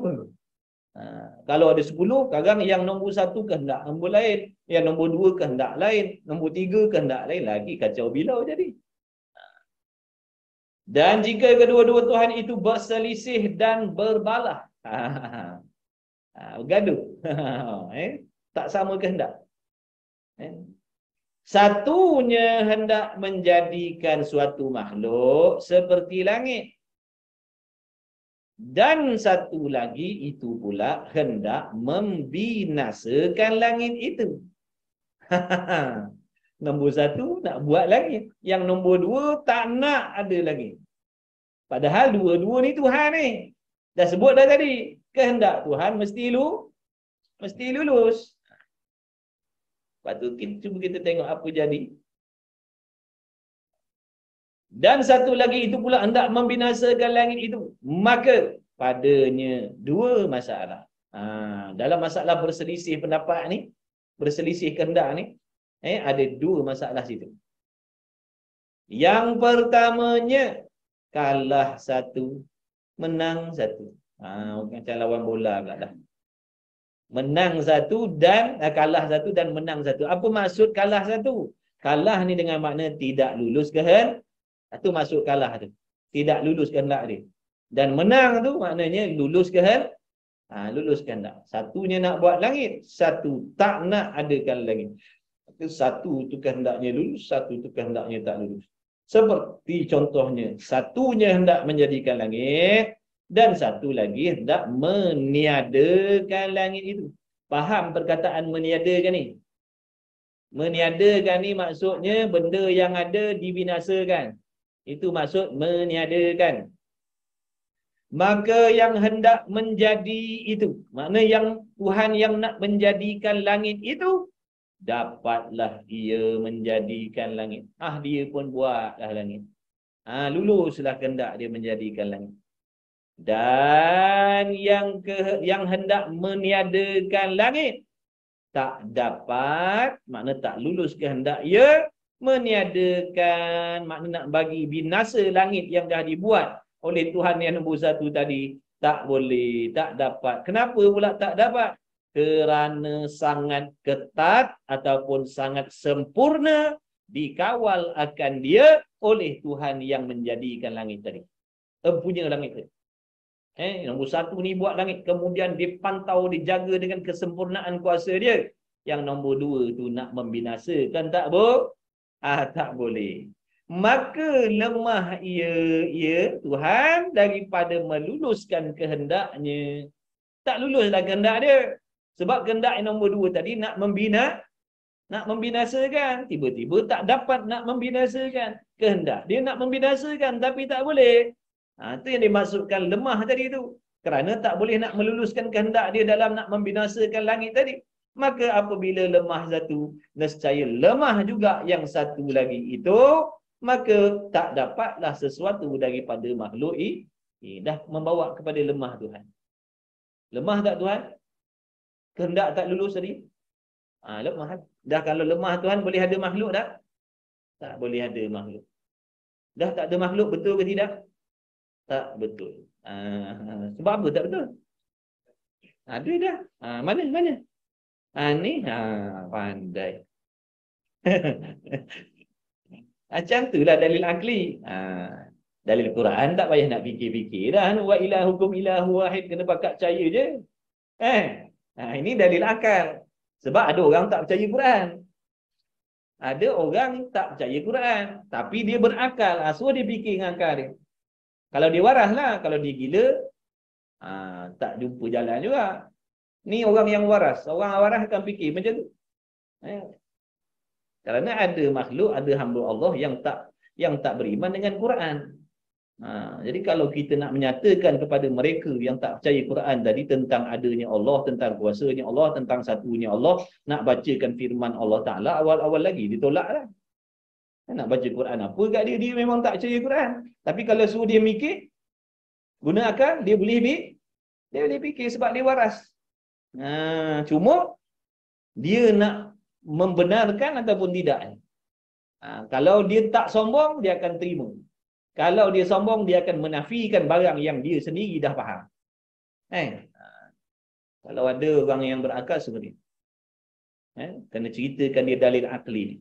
Kalau ada 10, kadang yang nombor 1 kehendak nombor lain, yang nombor 2 kehendak lain, nombor 3 kehendak lain, lagi kacau bilau jadi. Dan jika kedua-dua Tuhan itu berselisih dan berbalah, bergaduh, tak sama kehendak. Satunya hendak menjadikan suatu makhluk seperti langit. Dan satu lagi itu pula hendak membinasakan langit itu. Nombor 1 nak buat langit. Yang nombor 2 tak nak ada langit. Padahal dua-dua ni Tuhan ni. Dah sebut dah tadi. Kehendak Tuhan mesti lulus. Lepas tu cuba kita tengok apa jadi. Dan satu lagi itu pula hendak membinasakan langit itu. Maka padanya 2 masalah. Dalam masalah berselisih pendapat ni, berselisih kehendak ni, ada 2 masalah situ. Yang pertamanya, kalah 1, menang 1. Macam lawan bola pula dah. Menang 1 dan kalah 1 dan menang 1. Apa maksud kalah 1? Kalah ni dengan makna tidak lulus kehendak. Itu maksud kalah tu. Tidak lulus kehendak dia. Dan menang tu maknanya lulus kehendak. Lulus kehendak. Satunya nak buat langit, 1 tak nak adakan langit. 1 tu kehendaknya lulus, 1 tu kehendaknya tak lulus. Seperti contohnya, satunya hendak menjadikan langit dan satu lagi hendak meniadakan langit itu. Faham perkataan meniadakan ni? Meniadakan ni maksudnya benda yang ada dibinasakan. Itu maksud meniadakan. Maka yang hendak menjadi itu, makna yang Tuhan yang nak menjadikan langit itu, dapatlah dia menjadikan langit. Dia pun buatlah langit. Luluslah kehendak dia menjadikan langit. Dan yang hendak meniadakan langit tak dapat, makna tak lulus kehendak ia meniadakan, makna nak bagi binasa langit yang dah dibuat oleh Tuhan yang nombor 1 tadi. Tak boleh, tak dapat. Kenapa pula tak dapat? Kerana sangat ketat ataupun sangat sempurna dikawal akan dia oleh Tuhan yang menjadikan langit tadi. Punya langit tadi. Nombor satu ni buat langit, kemudian dipantau, dijaga dengan kesempurnaan kuasa dia. Yang nombor dua tu nak membinasakan, tak tak boleh. Maka lemah ia Tuhan daripada meluluskan kehendaknya. Tak luluslah kehendak dia. Sebab kehendak yang nombor dua tadi nak membinasakan. Tiba-tiba tak dapat nak membinasakan. Kehendak dia nak membinasakan tapi tak boleh. Itu yang dimaksudkan lemah tadi tu. Kerana tak boleh nak meluluskan kehendak dia dalam nak membinasakan langit tadi. Maka apabila lemah satu, nescaya lemah juga yang satu lagi itu, maka tak dapatlah sesuatu daripada makhluk ini. Dah membawa kepada lemah Tuhan. Lemah tak Tuhan? Kehendak tak lulus tadi? Lemah. Dah kalau lemah Tuhan boleh ada makhluk tak? Tak boleh ada makhluk. Dah tak ada makhluk, betul ke tidak? Tak betul. Sebab apa tak betul? Ada dah. Mana? Ni pandai. Macam itulah dalil akli. Dalil Quran tak payah nak fikir-fikir dah. Wa ilahukum ilahu wahid, kena pakat percaya je. Ini dalil akal. Sebab ada orang tak percaya Quran. Ada orang tak percaya Quran, tapi dia berakal. So dia fikir dengan akal dia. Kalau dia waras lah, kalau dia gila, tak jumpa jalan juga. Ni orang yang waras. Orang waras akan fikir macam tu. Kerana ada makhluk, ada hamba Allah yang tak beriman dengan Quran. Jadi kalau kita nak menyatakan kepada mereka yang tak percaya Quran tadi tentang adanya Allah, tentang kuasanya Allah, tentang satunya Allah, nak bacakan firman Allah Ta'ala, awal-awal lagi ditolak lah. Nak baca Quran apa kat dia? Dia memang tak percaya Quran. Tapi kalau suruh dia mikir, guna akal, dia boleh fikir sebab dia waras. Cuma dia nak membenarkan ataupun tidak. Kalau dia tak sombong, dia akan terima. Kalau dia sombong, dia akan menafikan barang yang dia sendiri dah faham. Kalau ada orang yang berakal seperti ini, kena ceritakan dia dalil akli ni.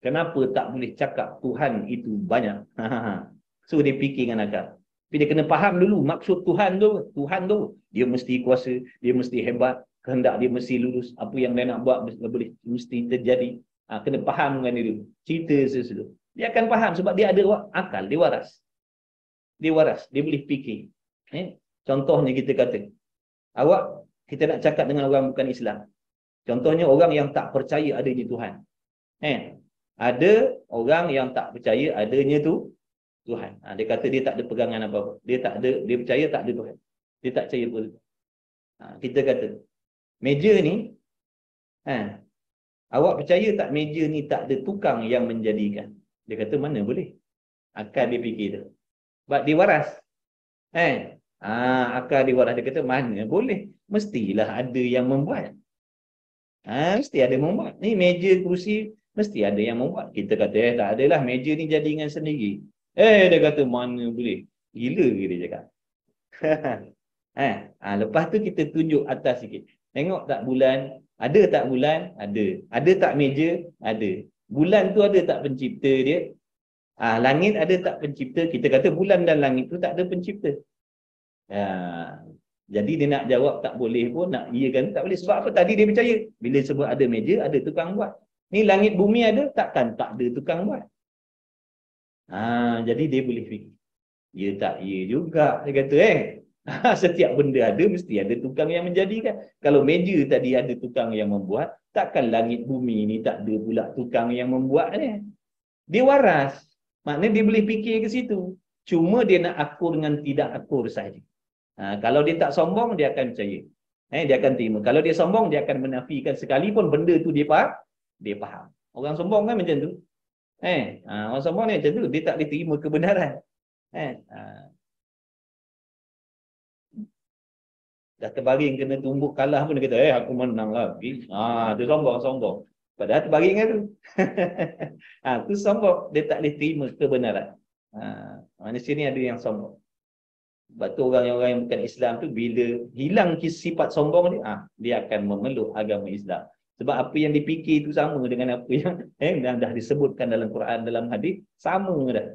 Kenapa tak boleh cakap Tuhan itu banyak? So dia fikir dengan akal. Tapi dia kena faham dulu maksud Tuhan tu. Tuhan tu, dia mesti kuasa, dia mesti hebat, kehendak dia mesti lurus. Apa yang dia nak buat mesti terjadi. Kena faham dengan dia dulu. Cerita sesuatu. Dia akan faham sebab dia ada akal, dia waras. Dia waras, dia boleh fikir. Contohnya kita kata, kita nak cakap dengan orang bukan Islam. Contohnya orang yang tak percaya adanya Tuhan. Ada orang yang tak percaya adanya Tuhan. Dia kata dia tak ada pegangan apa-apa. Dia percaya tak ada Tuhan. Dia tak percaya pun. Kita kata, meja ni, awak percaya tak meja ni tak ada tukang yang menjadikan? Dia kata mana boleh. Akal dia fikir tu. Sebab dia waras. Akal dia waras. Dia kata mana boleh. Mestilah ada yang membuat. Mesti ada yang membuat. Ni meja, kursi, mesti ada yang membuat. Kita kata tak adalah, meja ni jadi dengan sendiri. Dia kata mana boleh. Gila ke dia cakap. Lepas tu kita tunjuk atas sikit. Tengok tak bulan? Ada tak bulan? Ada. Ada tak meja? Ada. Bulan tu ada tak pencipta dia? Langit ada tak pencipta? Kita kata bulan dan langit tu tak ada pencipta. Jadi dia nak jawab tak boleh pun, nak iyakan tak boleh. Sebab apa? Tadi dia percaya. Bila sebut ada meja, ada tukang buat. Ni langit bumi ada, takkan tak ada tukang buat. Jadi dia boleh fikir. Ya tak, ya juga. Dia kata setiap benda ada, mesti ada tukang yang menjadikan. Kalau meja tadi ada tukang yang membuat, takkan langit bumi ni tak ada pula tukang yang membuatnya. Dia waras. Maknanya dia boleh fikir ke situ. Cuma dia nak akur dengan tidak akur saja. Kalau dia tak sombong, dia akan percaya. Dia akan terima. Kalau dia sombong, dia akan menafikan sekalipun benda tu dia faham. Orang sombong kan macam tu. Orang sombong ni macam tu. Dia tak boleh terima kebenaran. Dah terbaring kena tumbuk kalah pun dia kata, aku menang lagi. Dia sombong. Padahal terbaring kan tu. Tu sombong. Dia tak boleh terima kebenaran. Manusia ni ada yang sombong. Sebab tu orang yang bukan Islam tu, bila hilang sifat sombong dia, dia akan memeluk agama Islam. Sebab apa yang dipikir itu sama dengan apa yang dah disebutkan dalam Quran, dalam hadis, sama dah.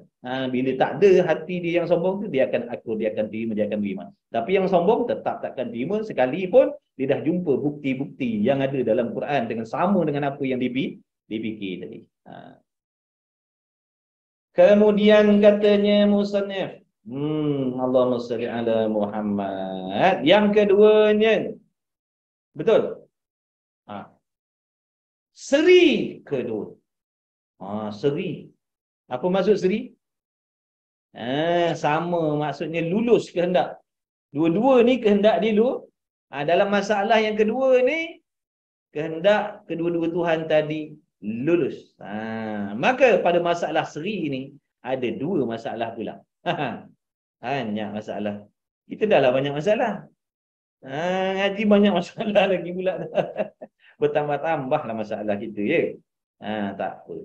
Bila tak ada hati dia yang sombong tu, dia akan akur, dia akan terima, dia akan beriman. Tapi yang sombong tetap takkan terima sekalipun dia dah jumpa bukti-bukti yang ada dalam Quran dengan sama dengan apa yang dipikir tadi. Kemudian katanya musannif, Allahumma shalli ala Muhammad. Yang keduanya, betul? Seri kedua. Seri. Apa maksud seri? Sama, maksudnya lulus kehendak. Dua-dua ni kehendak dia dulu. Dalam masalah yang kedua ni, kehendak kedua-dua Tuhan tadi lulus. Maka pada masalah seri ni, ada dua masalah pula. Banyak masalah. Kita dah lah banyak masalah. Ngaji banyak masalah lagi pula. Bertambah-tambahlah masalah kita, ya. Tak apa.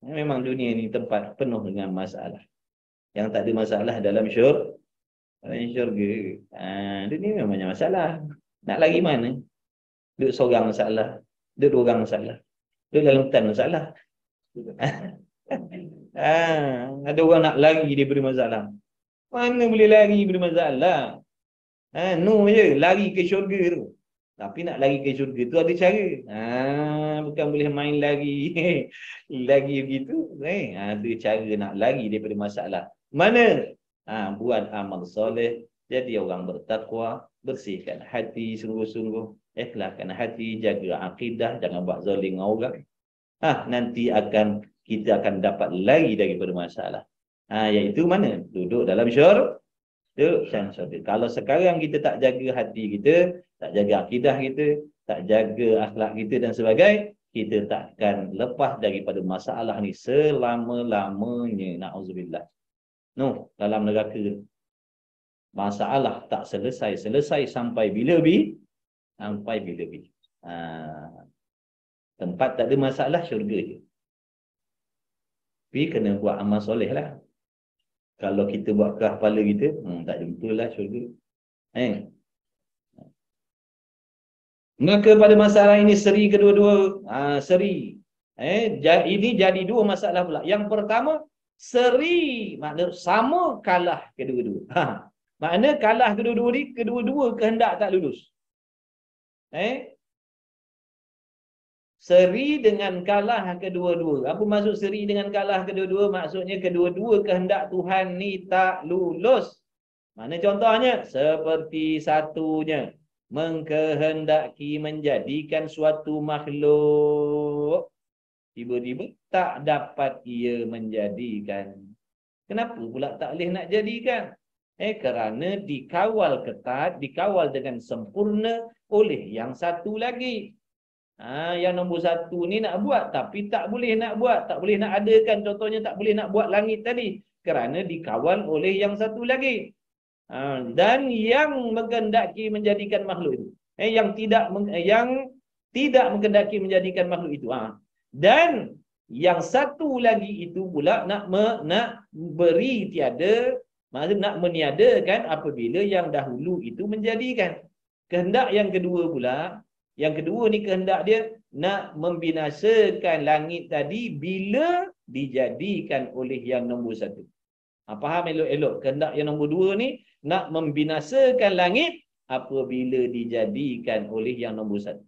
Memang dunia ni tempat penuh dengan masalah. Yang tak ada masalah dalam syurga. Dunia memang banyak masalah. Nak lagi mana? Duduk seorang masalah. Duduk dua orang masalah. Duduk dalam hutan masalah. Ada orang nak lari daripada masalah. Mana boleh lari daripada masalah? No je, lari ke syurga tu. Tapi nak lari ke syurga tu ada cara. Bukan boleh main lari. Lagi begitu. Ada cara nak lari daripada masalah. Mana? Buat amal soleh. Jadi orang bertakwa. Bersihkan hati sungguh-sungguh. Ikhlaskan hati. Jaga akidah. Jangan buat zalim dengan orang. Nanti kita akan dapat lari daripada masalah. Iaitu mana? Duduk dalam syurga. Kalau sekarang kita tak jaga hati kita, tak jaga akidah kita, tak jaga akhlak kita dan sebagainya, kita takkan lepas daripada masalah ni selama-lamanya. Na'udzubillah. Dalam neraka masalah tak selesai sampai bila-bila. Sampai bila-bila. Tempat tak ada masalah, syurga je. Tapi kena buat amal soleh lah. Kalau kita buat ke kepala kita, tak jumpalah syurga. Maka pada masalah ini seri kedua-dua. Seri. Ini jadi dua masalah pula. Yang pertama, seri. Maknanya sama kalah kedua-dua. Maknanya kalah kedua-dua ni, kedua-dua kehendak tak lulus. Seri dengan kalah kedua-dua. Apa maksud seri dengan kalah kedua-dua? Maksudnya kedua-dua kehendak Tuhan ni tak lulus. Mana contohnya? Seperti satunya mengkehendaki menjadikan suatu makhluk. Tiba-tiba tak dapat ia menjadikan. Kenapa pula tak boleh nak jadikan? Kerana dikawal ketat, dikawal dengan sempurna oleh yang satu lagi. Yang nombor satu ni nak buat tapi tak boleh nak buat, tak boleh nak adakan. Contohnya tak boleh nak buat langit tadi kerana dikawal oleh yang satu lagi. Dan yang menghendaki menjadikan makhluk itu, yang tidak menghendaki menjadikan makhluk itu. Dan yang satu lagi itu pula nak beri tiada, maksud nak meniadakan apabila yang dahulu itu menjadikan. Kehendak yang kedua pula, yang kedua ni kehendak dia nak membinasakan langit tadi bila dijadikan oleh yang nombor satu. Faham elok-elok? Kehendak yang nombor dua ni nak membinasakan langit apabila dijadikan oleh yang nombor satu.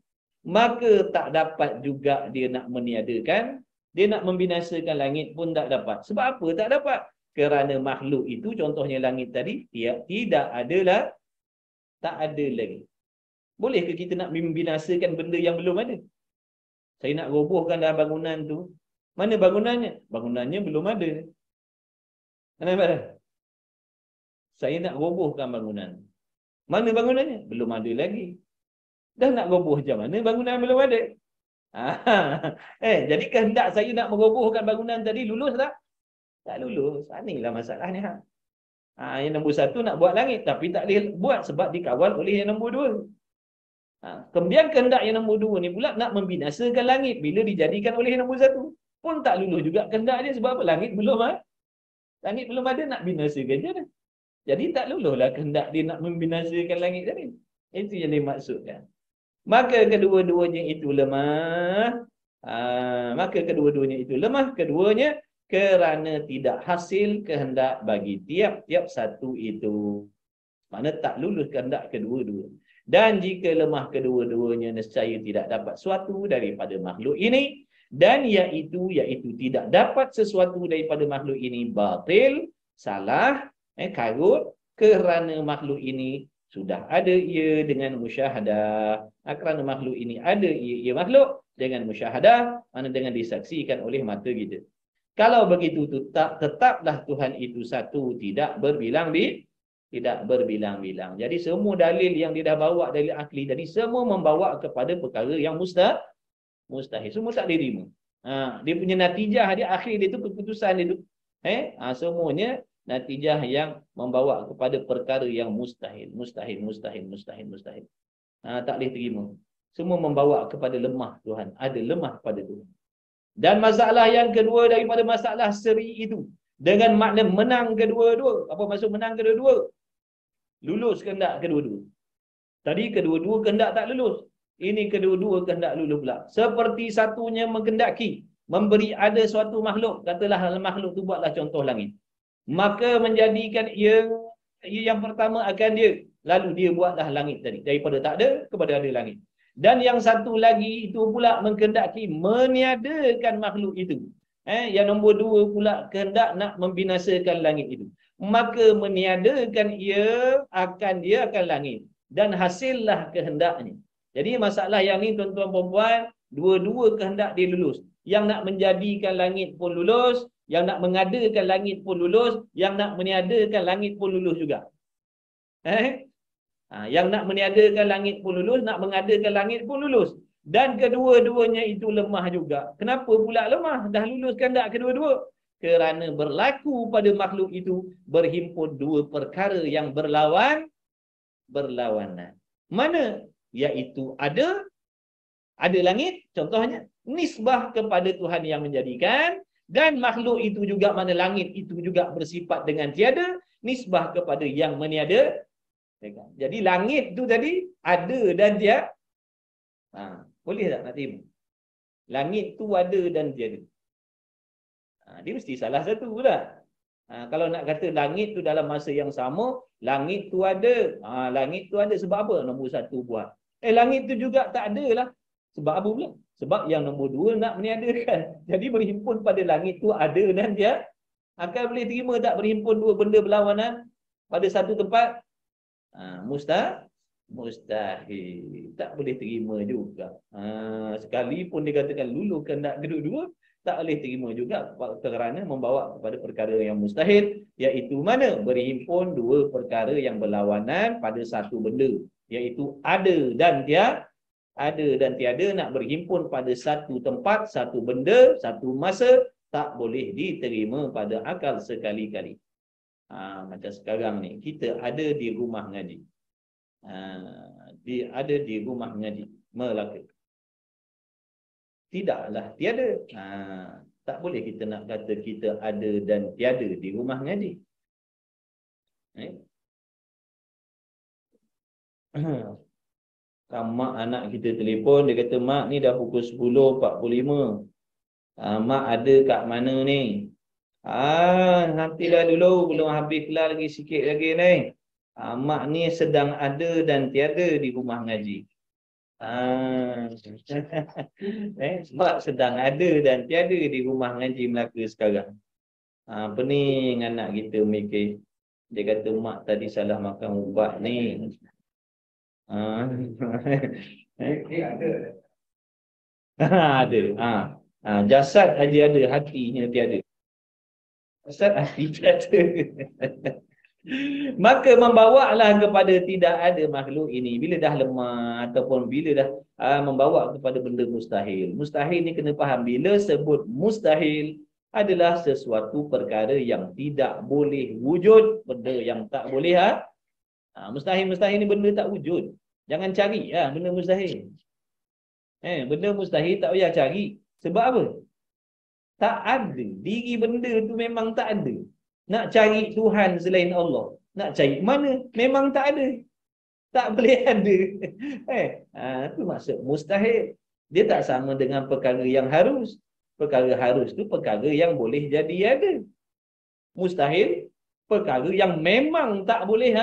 Maka tak dapat juga dia nak meniadakan, dia nak membinasakan langit pun tak dapat. Sebab apa tak dapat? Kerana makhluk itu, contohnya langit tadi, tidak adalah, tak ada lagi. Bolehkah kita nak membinasakan benda yang belum ada? Saya nak robohkan dalam bangunan tu. Mana bangunannya? Bangunannya belum ada. Kenapa? Saya nak robohkan bangunan. Mana bangunannya? Belum ada lagi. Dah nak roboh macam mana? Bangunan belum ada. Jadi kehendak saya nak merobohkan bangunan tadi, lulus tak? Tak lulus. Inilah masalahnya. Yang nombor satu nak buat langit, tapi tak boleh buat sebab dikawal oleh yang nombor dua. Kemudian kehendak yang nombor dua ni pula nak membinasakan langit bila dijadikan oleh yang nombor satu. Pun tak lulus juga kehendak dia sebab apa? Langit belum ada. Langit belum ada, nak binasakan je dah. Jadi tak luluslah kehendak dia nak membinasakan langit tadi. Itu yang dimaksudkan. Maka kedua-duanya itu lemah. Maka kedua-duanya itu lemah. Keduanya kerana tidak hasil kehendak bagi tiap-tiap satu itu. Mana tak lulus kehendak kedua-dua. Dan jika lemah kedua-duanya, nescaya tidak dapat sesuatu daripada makhluk ini. Dan iaitu tidak dapat sesuatu daripada makhluk ini batil, salah, karut, kerana makhluk ini sudah ada ia dengan musyahadah. Kerana makhluk ini ada ia makhluk dengan musyahadah, mana dengan disaksikan oleh mata kita. Kalau begitu tetaplah Tuhan itu satu, tidak berbilang-bilang. Jadi semua dalil yang dia dah bawa, dalil akli tadi, semua membawa kepada perkara yang mustahil. Semua tak diterima. Dia punya natijah dia, akhir dia tu, keputusan dia tu, semuanya natijah yang membawa kepada perkara yang mustahil. Tak boleh terima. Semua membawa kepada lemah Tuhan. Ada lemah pada Tuhan. Dan masalah yang kedua daripada masalah seri itu, dengan makna menang kedua-dua. Apa maksud menang kedua-dua? Lulus kehendak kedua-dua. Tadi kedua-dua kehendak tak lulus. Ini kedua-dua kehendak lulus pula. Seperti satunya menghendaki memberi ada suatu makhluk. Katalah makhluk tu buatlah contoh langit. Maka menjadikan ia yang pertama akan dia. Lalu dia buatlah langit tadi. Daripada tak ada kepada ada langit. Dan yang satu lagi itu pula menghendaki meniadakan makhluk itu. Yang nombor dua pula kehendak nak membinasakan langit itu. Maka meniadakan dia akan langit. Dan hasillah kehendaknya. Jadi masalah yang ni tuan-tuan perempuan, dua-dua kehendak dia lulus. Yang nak menjadikan langit pun lulus, yang nak mengadakan langit pun lulus, yang nak meniadakan langit pun lulus juga. Yang nak meniadakan langit pun lulus, nak mengadakan langit pun lulus. Dan kedua-duanya itu lemah juga. Kenapa pula lemah? Dah lulus kehendak kedua-dua. Kerana berlaku pada makhluk itu berhimpun dua perkara yang berlawanan. Mana? Iaitu ada langit, contohnya nisbah kepada Tuhan yang menjadikan, dan makhluk itu juga, mana langit itu juga bersifat dengan tiada, nisbah kepada yang meniada. Jadi langit tu tadi ada dan tiada. Boleh tak nak terima? Langit tu ada dan tiada. Dia mesti salah satu pula. Kalau nak kata langit tu dalam masa yang sama, langit tu ada. Langit tu ada sebab apa? Nombor satu buat. Langit tu juga tak ada lah. Sebab apa pula? Sebab yang nombor dua nak meniadakan. Jadi berhimpun pada langit tu ada dan dia. Akan boleh terima tak berhimpun dua benda berlawanan pada satu tempat? Mustahil. Tak boleh terima juga. Sekalipun dikatakan lulu kehendak kedua-dua, tak boleh terima juga kerana membawa kepada perkara yang mustahil, iaitu mana? Berhimpun dua perkara yang berlawanan pada satu benda, iaitu ada dan tiada nak berhimpun pada satu tempat, satu benda, satu masa, tak boleh diterima pada akal sekali-kali. Macam sekarang ni, kita ada di rumah ngaji. Ada di rumah ngaji Melaka. Tidaklah tiada. Tak boleh kita nak kata kita ada dan tiada di rumah ngaji. Mak anak kita telefon, dia kata, "Mak, ni dah pukul 10.45. Mak ada kat mana ni?" Nantilah dulu, belum habis kelar lagi, sikit lagi ni. Mak ni sedang ada dan tiada di rumah ngaji. Mak sedang ada dan tiada di rumah ngaji Melaka sekarang. Pening anak kita mikir. Dia kata, "Mak tadi salah makan ubat ni." Ada. Jasad aja ada, hatinya tiada. Jasad, hati tiada. Maka membawalah kepada tidak ada makhluk ini bila dah lemah ataupun bila dah membawa kepada benda mustahil. Mustahil ni kena faham, bila sebut mustahil adalah sesuatu perkara yang tidak boleh wujud, benda yang tak boleh mustahil ni benda tak wujud. Jangan cari benda mustahil. Benda mustahil tak payah cari. Sebab apa? Tak ada. Diri benda tu memang tak ada. Nak cari Tuhan selain Allah, nak cari mana? Memang tak ada. Tak boleh ada. Itu maksud mustahil. Dia tak sama dengan perkara yang harus. Perkara harus tu perkara yang boleh jadi ada. Mustahil perkara yang memang tak boleh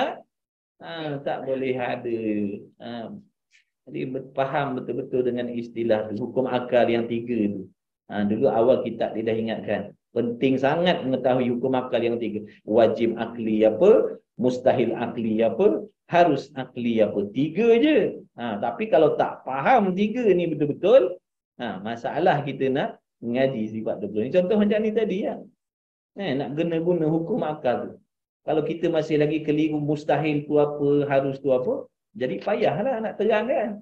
tak boleh ada. Ha, jadi faham betul-betul dengan istilah tu, hukum akal yang tiga tu. Dulu awal kita dia dah ingatkan. Penting sangat mengetahui hukum akal yang tiga. Wajib akli apa, mustahil akli apa, harus akli apa. Tiga je. Tapi kalau tak faham tiga ni betul-betul, masalah kita nak mengaji sifat 20. Ni contoh macam ni tadi ya. Nak guna-guna hukum akal tu. Kalau kita masih lagi keliru mustahil tu apa, harus tu apa, jadi payahlah nak terangkan.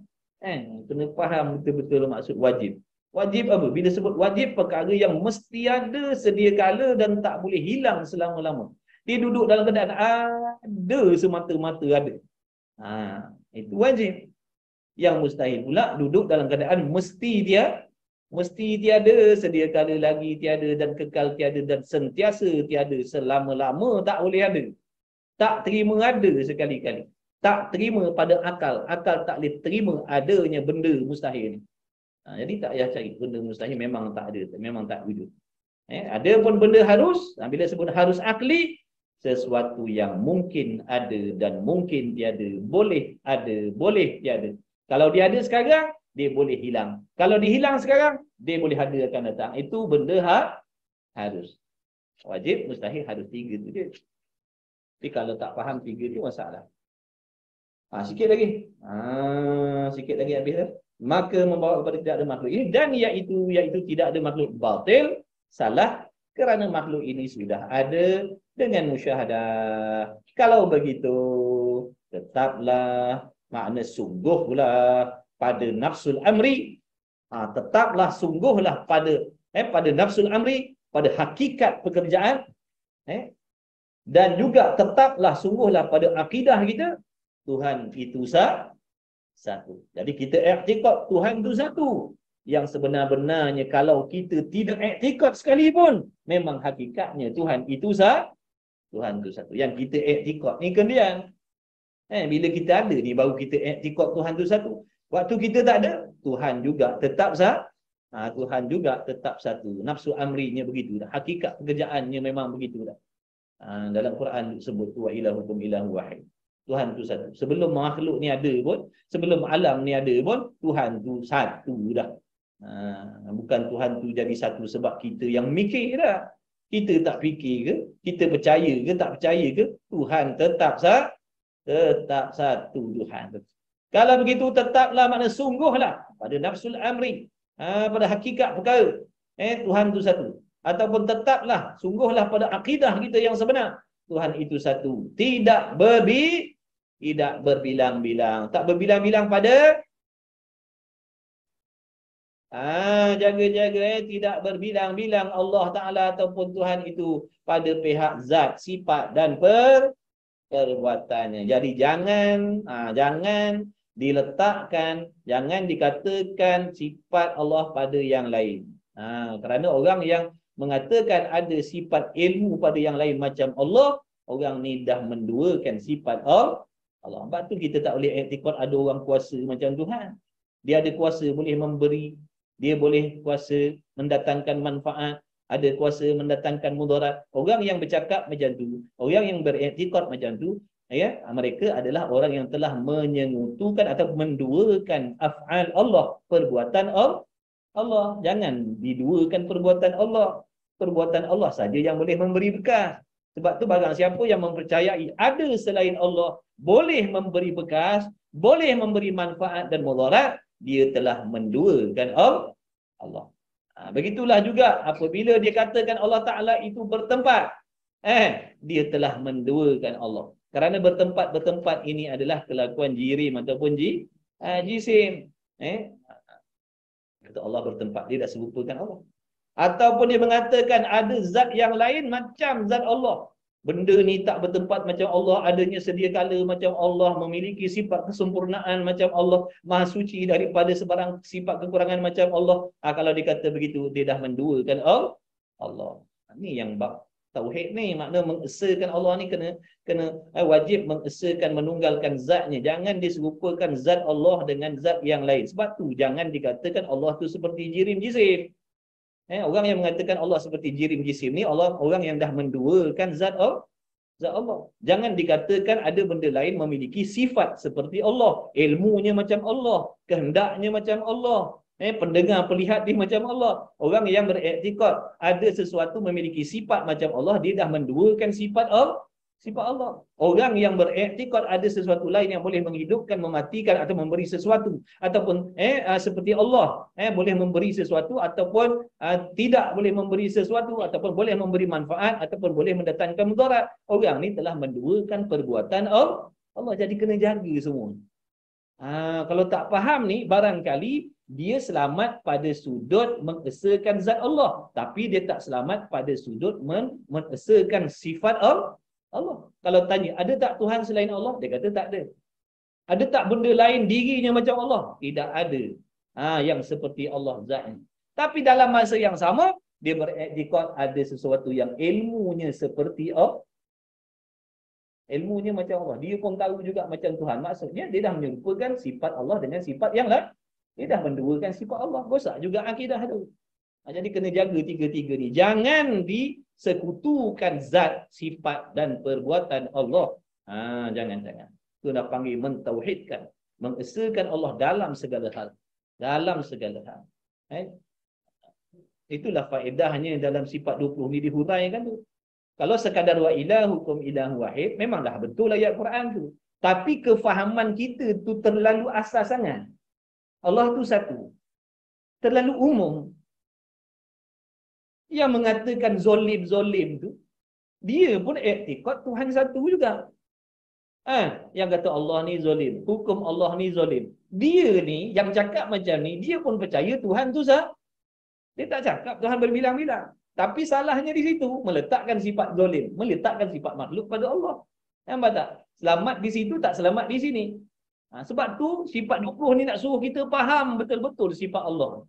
Kena faham betul-betul maksud wajib. Wajib apa? Bila sebut wajib, perkara yang mesti ada sedia kala dan tak boleh hilang selama-lama. Dia duduk dalam keadaan ada semata-mata ada. Itu wajib. Yang mustahil pula duduk dalam keadaan mesti tiada, sedia kala lagi tiada, dan kekal tiada, dan sentiasa tiada, selama-lama tak boleh ada. Tak terima ada sekali-kali. Tak terima pada akal. Akal tak boleh terima adanya benda mustahil. Jadi tak payah cari benda mustahil, memang tak ada, memang tak wujud. Ada pun benda harus, bila sebut harus akli, sesuatu yang mungkin ada dan mungkin tiada, boleh ada, boleh tiada. Kalau dia ada sekarang, dia boleh hilang. Kalau dihilang sekarang, dia boleh ada akan datang. Itu benda harus. Wajib, mustahil, harus, tiga tu je. Tapi kalau tak faham tiga tu masalah. Sikit lagi. Sikit lagi habis dah. Maka membawa kepada tidak ada makhluk ini, dan iaitu tidak ada makhluk, batil, salah, kerana makhluk ini sudah ada dengan musyahadah. Kalau begitu, tetaplah, makna sungguh pula pada nafsul amri, tetaplah sungguhlah pada nafsul amri, pada hakikat pekerjaan, dan juga tetaplah sungguhlah pada akidah kita, Tuhan itu satu. Jadi kita i'tikad Tuhan itu satu. Yang sebenar-benarnya kalau kita tidak i'tikad sekalipun, memang hakikatnya Tuhan itu Tuhan itu satu. Yang kita i'tikad ni kemudian, bila kita ada ni baru kita i'tikad Tuhan itu satu. Waktu kita tak ada, Tuhan juga tetap Tuhan juga tetap satu. Nafsu amrinya begitu dah. Hakikat pekerjaannya memang begitu dah. Dalam Quran disebut wa ilahukum ilahu wahid. Tuhan tu satu. Sebelum makhluk ni ada pun, sebelum alam ni ada pun, Tuhan tu satu dah. Bukan Tuhan tu jadi satu sebab kita yang mikir dah. Kita tak fikir ke, kita percaya ke, tak percaya ke, Tuhan tetap satu Tuhan. Kalau begitu tetaplah, makna sungguhlah pada nafsul amri, pada hakikat perkara, Tuhan tu satu. Ataupun tetaplah, sungguhlah pada akidah kita yang sebenar, Tuhan itu satu. Tidak berbilang-bilang. Tak berbilang-bilang pada jaga-jaga tidak berbilang-bilang Allah Ta'ala ataupun Tuhan itu pada pihak zat, sifat dan perbuatannya. Jadi jangan diletakkan, jangan dikatakan sifat Allah pada yang lain. Kerana orang yang mengatakan ada sifat ilmu pada yang lain macam Allah, orang ni dah menduakan sifat Allah. Sebab tu kita tak boleh i'tikad ada orang kuasa macam Tuhan. Dia ada kuasa boleh memberi, dia boleh kuasa mendatangkan manfaat, ada kuasa mendatangkan mudarat. Orang yang bercakap macam tu, orang yang beriktikad macam tu, mereka adalah orang yang telah menyengutukan atau menduakan af'al Allah, perbuatan Allah. Jangan diduakan perbuatan Allah. Perbuatan Allah saja yang boleh memberi bekas. Sebab tu barang siapa yang mempercayai ada selain Allah boleh memberi bekas, boleh memberi manfaat dan mudarat, dia telah menduakan Allah. Begitulah juga apabila dia katakan Allah Ta'ala itu bertempat, dia telah menduakan Allah. Kerana bertempat ini adalah kelakuan jirim ataupun jisim. Kata Allah bertempat, dia dah serupakan Allah. Ataupun dia mengatakan ada zat yang lain macam zat Allah. Benda ni tak bertempat macam Allah, adanya sedia kala macam Allah, memiliki sifat kesempurnaan macam Allah, maha suci daripada sebarang sifat kekurangan macam Allah. Kalau dia kata begitu, dia dah menduakan Allah. Ini yang bab Tauhid ni makna mengesakan Allah ni kena wajib mengesakan, menunggalkan zatnya. Jangan diserupakan zat Allah dengan zat yang lain. Sebab tu jangan dikatakan Allah tu seperti jirim jisim. Orang yang mengatakan Allah seperti jirim jisim ni orang yang dah menduakan zat Allah. Jangan dikatakan ada benda lain memiliki sifat seperti Allah. Ilmunya macam Allah, kehendaknya macam Allah. Pendengar, pelihat dia macam Allah. Orang yang beriktikad ada sesuatu memiliki sifat macam Allah, dia dah menduakan sifat Allah. Orang yang beriktikad ada sesuatu lain yang boleh menghidupkan, mematikan atau memberi sesuatu, ataupun seperti Allah boleh memberi sesuatu ataupun tidak boleh memberi sesuatu, ataupun boleh memberi manfaat ataupun boleh mendatangkan mudarat. Orang ni telah menduakan perbuatan Allah. Jadi kena jaga semua. Kalau tak faham ni, barangkali dia selamat pada sudut mengesakan zat Allah, tapi dia tak selamat pada sudut mengesakan sifat Allah. Kalau tanya, ada tak Tuhan selain Allah? Dia kata tak ada. Ada tak benda lain dirinya macam Allah? Tidak ada. Yang seperti Allah zatnya. Tapi dalam masa yang sama, dia beriktikad ada sesuatu yang ilmunya seperti Allah. Ilmunya macam Allah. Dia pun tahu juga macam Tuhan. Maksudnya dia dah menyerupakan sifat Allah dengan sifat yang lain. Dia dah menduakan sifat Allah. Rosak juga akidah tu. Jadi kena jaga tiga-tiga ni. Jangan disekutukan zat, sifat dan perbuatan Allah. Jangan. Itu nak panggil mentauhidkan. Mengesakan Allah dalam segala hal. Dalam segala hal. Itulah faedahnya dalam sifat 20 ni dihuraikan tu. Kalau sekadar wa ilahukum ilahu wahid, memanglah betul ayat Quran tu. Tapi kefahaman kita tu terlalu asas sangat. Allah tu satu. Terlalu umum. Yang mengatakan zolim tu, dia pun iktikad Tuhan satu juga. Yang kata Allah ni zolim, hukum Allah ni zolim. Dia ni yang cakap macam ni, dia pun percaya Tuhan tu sah. Dia tak cakap Tuhan berbilang-bilang. Tapi salahnya di situ, meletakkan sifat zolim, meletakkan sifat makhluk pada Allah. Nampak tak? Selamat di situ, tak selamat di sini. Sebab tu sifat 20 ni nak suruh kita faham betul-betul sifat Allah,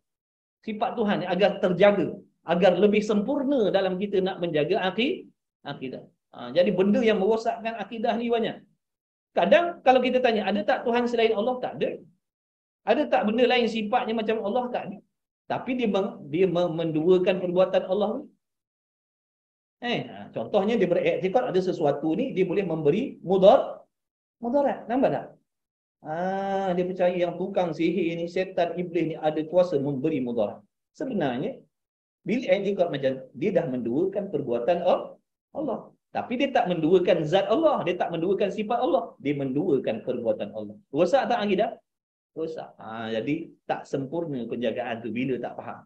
sifat Tuhan ni, agar terjaga, agar lebih sempurna dalam kita nak menjaga akidah. Jadi benda yang merosakkan akidah ni banyak. Kadang kalau kita tanya, ada tak Tuhan selain Allah? Tak ada. Ada tak benda lain sifatnya macam Allah? Tak ada. Tapi dia menduakan perbuatan Allah ni. Contohnya dia beriktikad ada sesuatu ni dia boleh memberi mudarat. Nampak tak? Dia percaya yang tukang sihir ni, syaitan, iblis ni ada kuasa memberi mudarat. Sebenarnya bila iktikad macam dia dah menduakan perbuatan Allah. Tapi dia tak menduakan zat Allah, dia tak menduakan sifat Allah, dia menduakan perbuatan Allah. Rosak tak akidah? Rosak. Jadi tak sempurna penjagaan tu bila tak faham.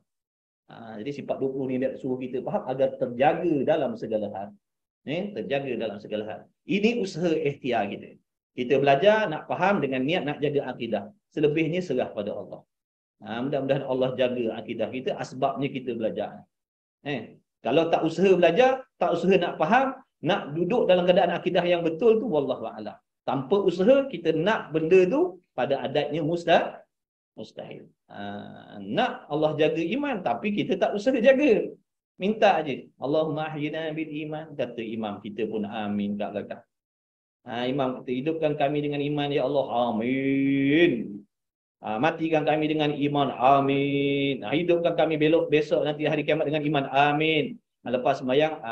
Jadi sifat 20 ni dia suruh kita faham agar terjaga dalam segala hal. Terjaga dalam segala hal. Ini usaha ikhtiar kita. Kita belajar nak faham dengan niat nak jaga akidah. Selebihnya serah pada Allah. Mudah-mudahan Allah jaga akidah kita, asbabnya kita belajar. Kalau tak usaha belajar, tak usaha nak faham, nak duduk dalam keadaan akidah yang betul tu, wallahu a'lam. Tanpa usaha kita nak benda tu, pada adatnya mustahil. Nak Allah jaga iman, tapi kita tak usaha jaga. Minta aja. Allahumma ahyina bil iman. Kata imam kita pun amin kat belakang. Imam kita, hidupkan kami dengan iman ya Allah. Amin. Matikan kami dengan iman. Amin. Hidupkan kami besok nanti hari kiamat dengan iman. Amin. Lepas sembahyang,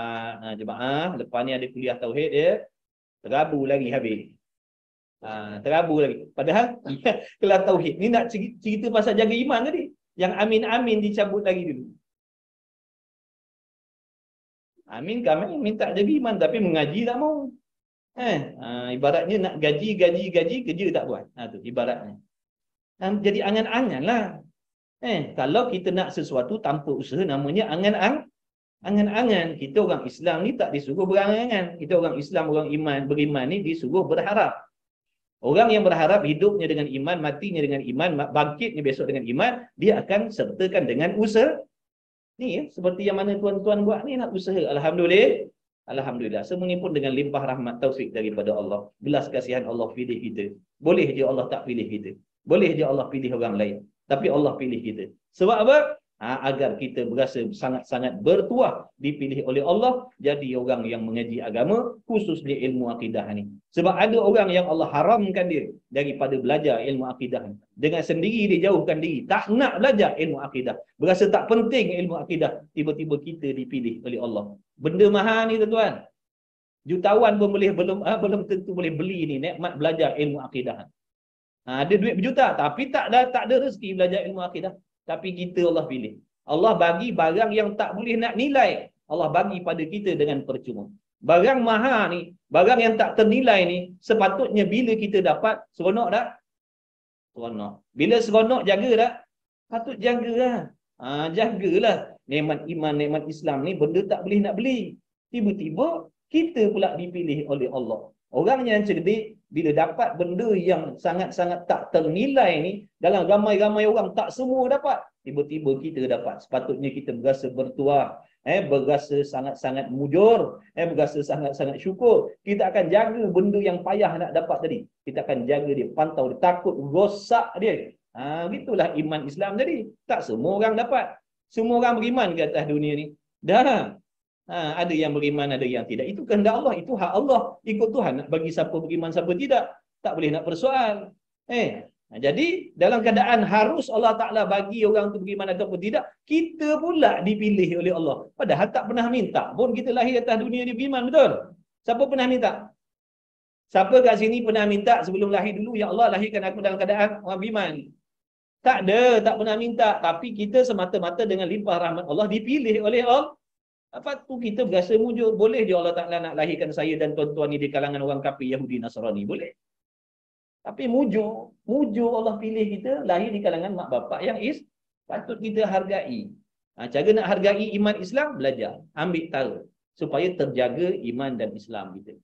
jemaah, lepas ni ada kuliah tauhid dia, terabu lagi habis. Terabu lagi. Padahal kelas tauhid ni nak cerita pasal jaga iman tadi. Yang amin-amin dicabut lagi dulu. Amin kami minta jaga iman tapi mengaji tak mau. Ibaratnya nak gaji, kerja tak buat. Tu ibaratnya. Jadi angan-angan lah. Kalau kita nak sesuatu tanpa usaha, namanya angan-angan. Kita orang Islam ni tak disuruh berangan-angan. Kita orang Islam, orang iman, beriman ni disuruh berharap. Orang yang berharap hidupnya dengan iman, matinya dengan iman, bangkitnya besok dengan iman, dia akan sertakan dengan usaha. Ni seperti yang mana tuan-tuan buat ni, nak usaha. Alhamdulillah. Semuanya pun dengan limpah rahmat taufik daripada Allah. Belas kasihan Allah pilih kita. Boleh je Allah tak pilih kita. Boleh je Allah pilih orang lain. Tapi Allah pilih kita. Sebab apa? Agar kita berasa sangat-sangat bertuah dipilih oleh Allah jadi orang yang mengaji agama, khususnya ilmu akidah ni. Sebab ada orang yang Allah haramkan dia daripada belajar ilmu akidah ni. Dengan sendiri dia jauhkan diri, tak nak belajar ilmu akidah, berasa tak penting ilmu akidah. Tiba-tiba kita dipilih oleh Allah. Benda mahal ni tuan-tuan. Jutawan pun belum tentu boleh beli ni nikmat belajar ilmu akidah. Ada duit berjuta tapi tak ada rezeki belajar ilmu akidah. Tapi kita Allah pilih. Allah bagi barang yang tak boleh nak nilai. Allah bagi pada kita dengan percuma. Barang mahal ni, barang yang tak ternilai ni, sepatutnya bila kita dapat, seronok tak? Seronok. Bila seronok, jaga tak? Patut jagalah. Jagalah. Nikmat iman, nikmat Islam ni benda tak boleh nak beli. Tiba-tiba kita pula dipilih oleh Allah. Orang yang cerdik, bila dapat benda yang sangat-sangat tak ternilai ni, dalam ramai-ramai orang, tak semua dapat. Tiba-tiba kita dapat. Sepatutnya kita berasa bertuah, berasa sangat-sangat mujur, berasa sangat-sangat syukur. Kita akan jaga benda yang payah nak dapat tadi. Kita akan jaga dia, pantau dia, takut rosak dia. Gitulah iman Islam tadi. Tak semua orang dapat. Semua orang beriman ke atas dunia ni? Dah. Ada yang beriman, ada yang tidak. Itu kehendak Allah, itu hak Allah. Ikut Tuhan nak bagi siapa beriman, siapa tidak. Tak boleh nak persoal. Jadi dalam keadaan harus Allah Ta'ala bagi orang tu beriman ataupun tidak, kita pula dipilih oleh Allah. Padahal tak pernah minta pun kita lahir atas dunia ni beriman, betul? Siapa pernah minta? Siapa kat sini pernah minta sebelum lahir dulu, ya Allah lahirkan aku dalam keadaan orang beriman? Tak ada, tak pernah minta. Tapi kita semata-mata dengan limpah rahmat Allah dipilih oleh Allah. Apa tu kita berasa mujur? Boleh je Allah Ta'ala nak lahirkan saya dan tuan-tuan ni di kalangan orang kafir Yahudi Nasrani. Boleh. Tapi mujur Allah pilih kita lahir di kalangan mak bapak yang patut kita hargai. Cara nak hargai iman Islam, belajar. Ambil tahu. Supaya terjaga iman dan Islam kita.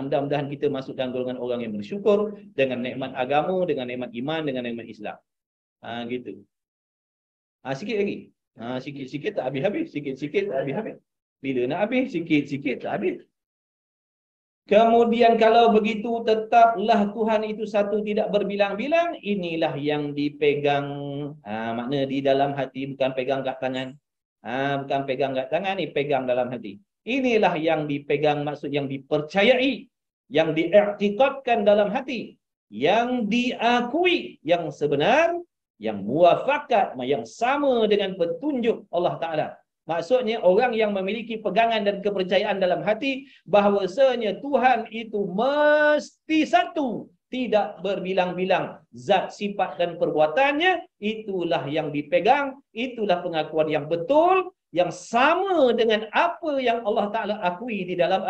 Mudah-mudahan kita masuk dalam golongan orang yang bersyukur dengan nikmat agama, dengan nikmat iman, dengan nikmat Islam. Gitu. Sikit lagi. Sikit-sikit tak habis-habis. Sikit-sikit tak habis-habis. Bila nak habis, sikit-sikit tak habis. Kemudian kalau begitu, tetaplah Tuhan itu satu, tidak berbilang-bilang. Inilah yang dipegang. Makna di dalam hati, bukan pegang kat tangan. Bukan pegang kat tangan, ni pegang dalam hati. Inilah yang dipegang, maksud yang dipercayai. Yang diiktikadkan dalam hati. Yang diakui, yang sebenar, yang muafakat, yang sama dengan petunjuk Allah Ta'ala. Maksudnya orang yang memiliki pegangan dan kepercayaan dalam hati bahawasanya Tuhan itu mesti satu, tidak berbilang-bilang zat, sifat dan perbuatannya, itulah yang dipegang, itulah pengakuan yang betul, yang sama dengan apa yang Allah Ta'ala akui di dalam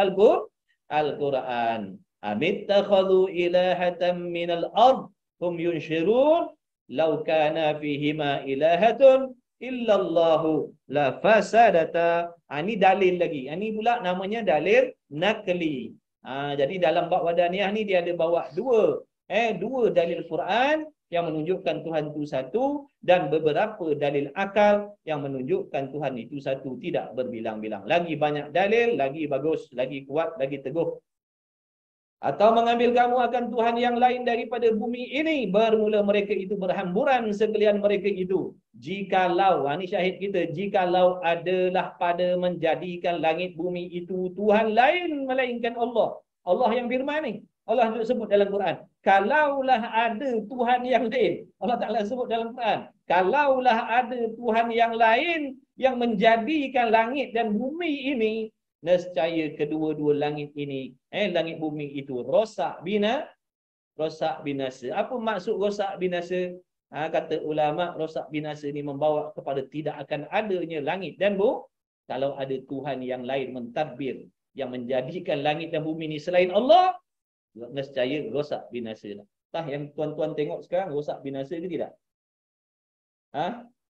Al-Quran. Amittakhadhu ilahatan minal ard hum yunshirun Lau kana fihima ilahatun illallahu la fasadata. Ini dalil lagi. Ini pula namanya dalil nakli. Jadi dalam bab wadaniyah ni dia ada bawa dua dalil Quran yang menunjukkan Tuhan itu satu dan beberapa dalil akal yang menunjukkan Tuhan itu satu, tidak berbilang-bilang. Lagi banyak dalil, lagi bagus, lagi kuat, lagi teguh. Atau mengambil kamu akan Tuhan yang lain daripada bumi ini. Bermula mereka itu berhamburan sekalian mereka itu. Jikalau, ini syahid kita, jikalau adalah pada menjadikan langit bumi itu Tuhan lain melainkan Allah. Allah yang firman ni. Allah sebut dalam Quran. Kalaulah ada Tuhan yang lain. Allah Ta'ala sebut dalam Quran. Kalaulah ada Tuhan yang lain yang menjadikan langit dan bumi ini, nescaya kedua-dua langit ini, langit bumi itu rosak binasa. Apa maksud rosak binasa? Kata ulama, rosak binasa ini membawa kepada tidak akan adanya langit dan bumi. Kalau ada Tuhan yang lain mentadbir, yang menjadikan langit dan bumi ini selain Allah, nescaya rosak binasa. Tah yang tuan-tuan tengok sekarang rosak binasa ke tidak?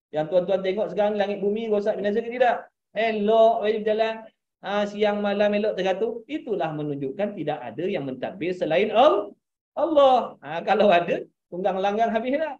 Yang tuan-tuan tengok sekarang langit bumi rosak binasa ke tidak? Elok berjalan. Siang malam elok tergatur. Itulah menunjukkan tidak ada yang mentadbir selain Allah. Kalau ada, tunggang langgang habislah.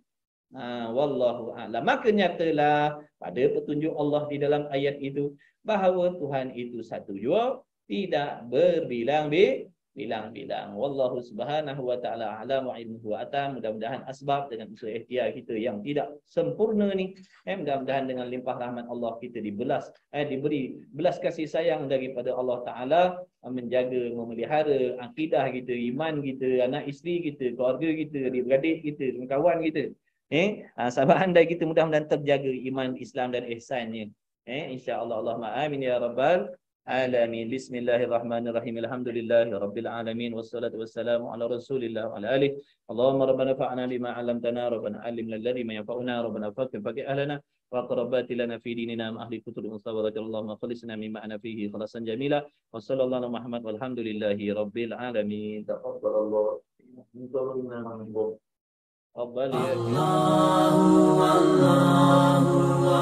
Wallahu a'lam. Maka nyatalah pada petunjuk Allah di dalam ayat itu bahawa Tuhan itu satu jua, tidak berbilang-bilang. bilang-bilang. Wallahu subhanahu wa ta'ala a'lam wa ilmuhu atam. Mudah-mudahan asbab dengan usaha ikhtiar kita yang tidak sempurna ni, mudah-mudahan dengan limpah rahmat Allah kita diberi belas kasih sayang daripada Allah Ta'ala, menjaga, memelihara akidah kita, iman kita, anak isteri kita, keluarga kita, adik-beradik kita, kawan kita. Sahabat handai kita mudah-mudahan terjaga iman, Islam dan ihsannya. InsyaAllah. Allahumma amin ya rabbal alamin. Bismillahirrahmanirrahim. Alhamdulillahi rabbil alamin. Wassalatu wassalamu ala rasulillah wa ala alihi. Allahumma rabbana fa'ana bima 'allamtana, rabbana 'allimna alladhi ma yanfa'una, rabbana faqih ahlana wa qarabati lana fi dinina ma ahli kutub musawarati. Allahumma khalisna mimma ana fihi khalasan jamila. Wa sallallahu ala Muhammad walhamdulillahi rabbil alamin. Taqabbalallahu minna wa minkum. الله الله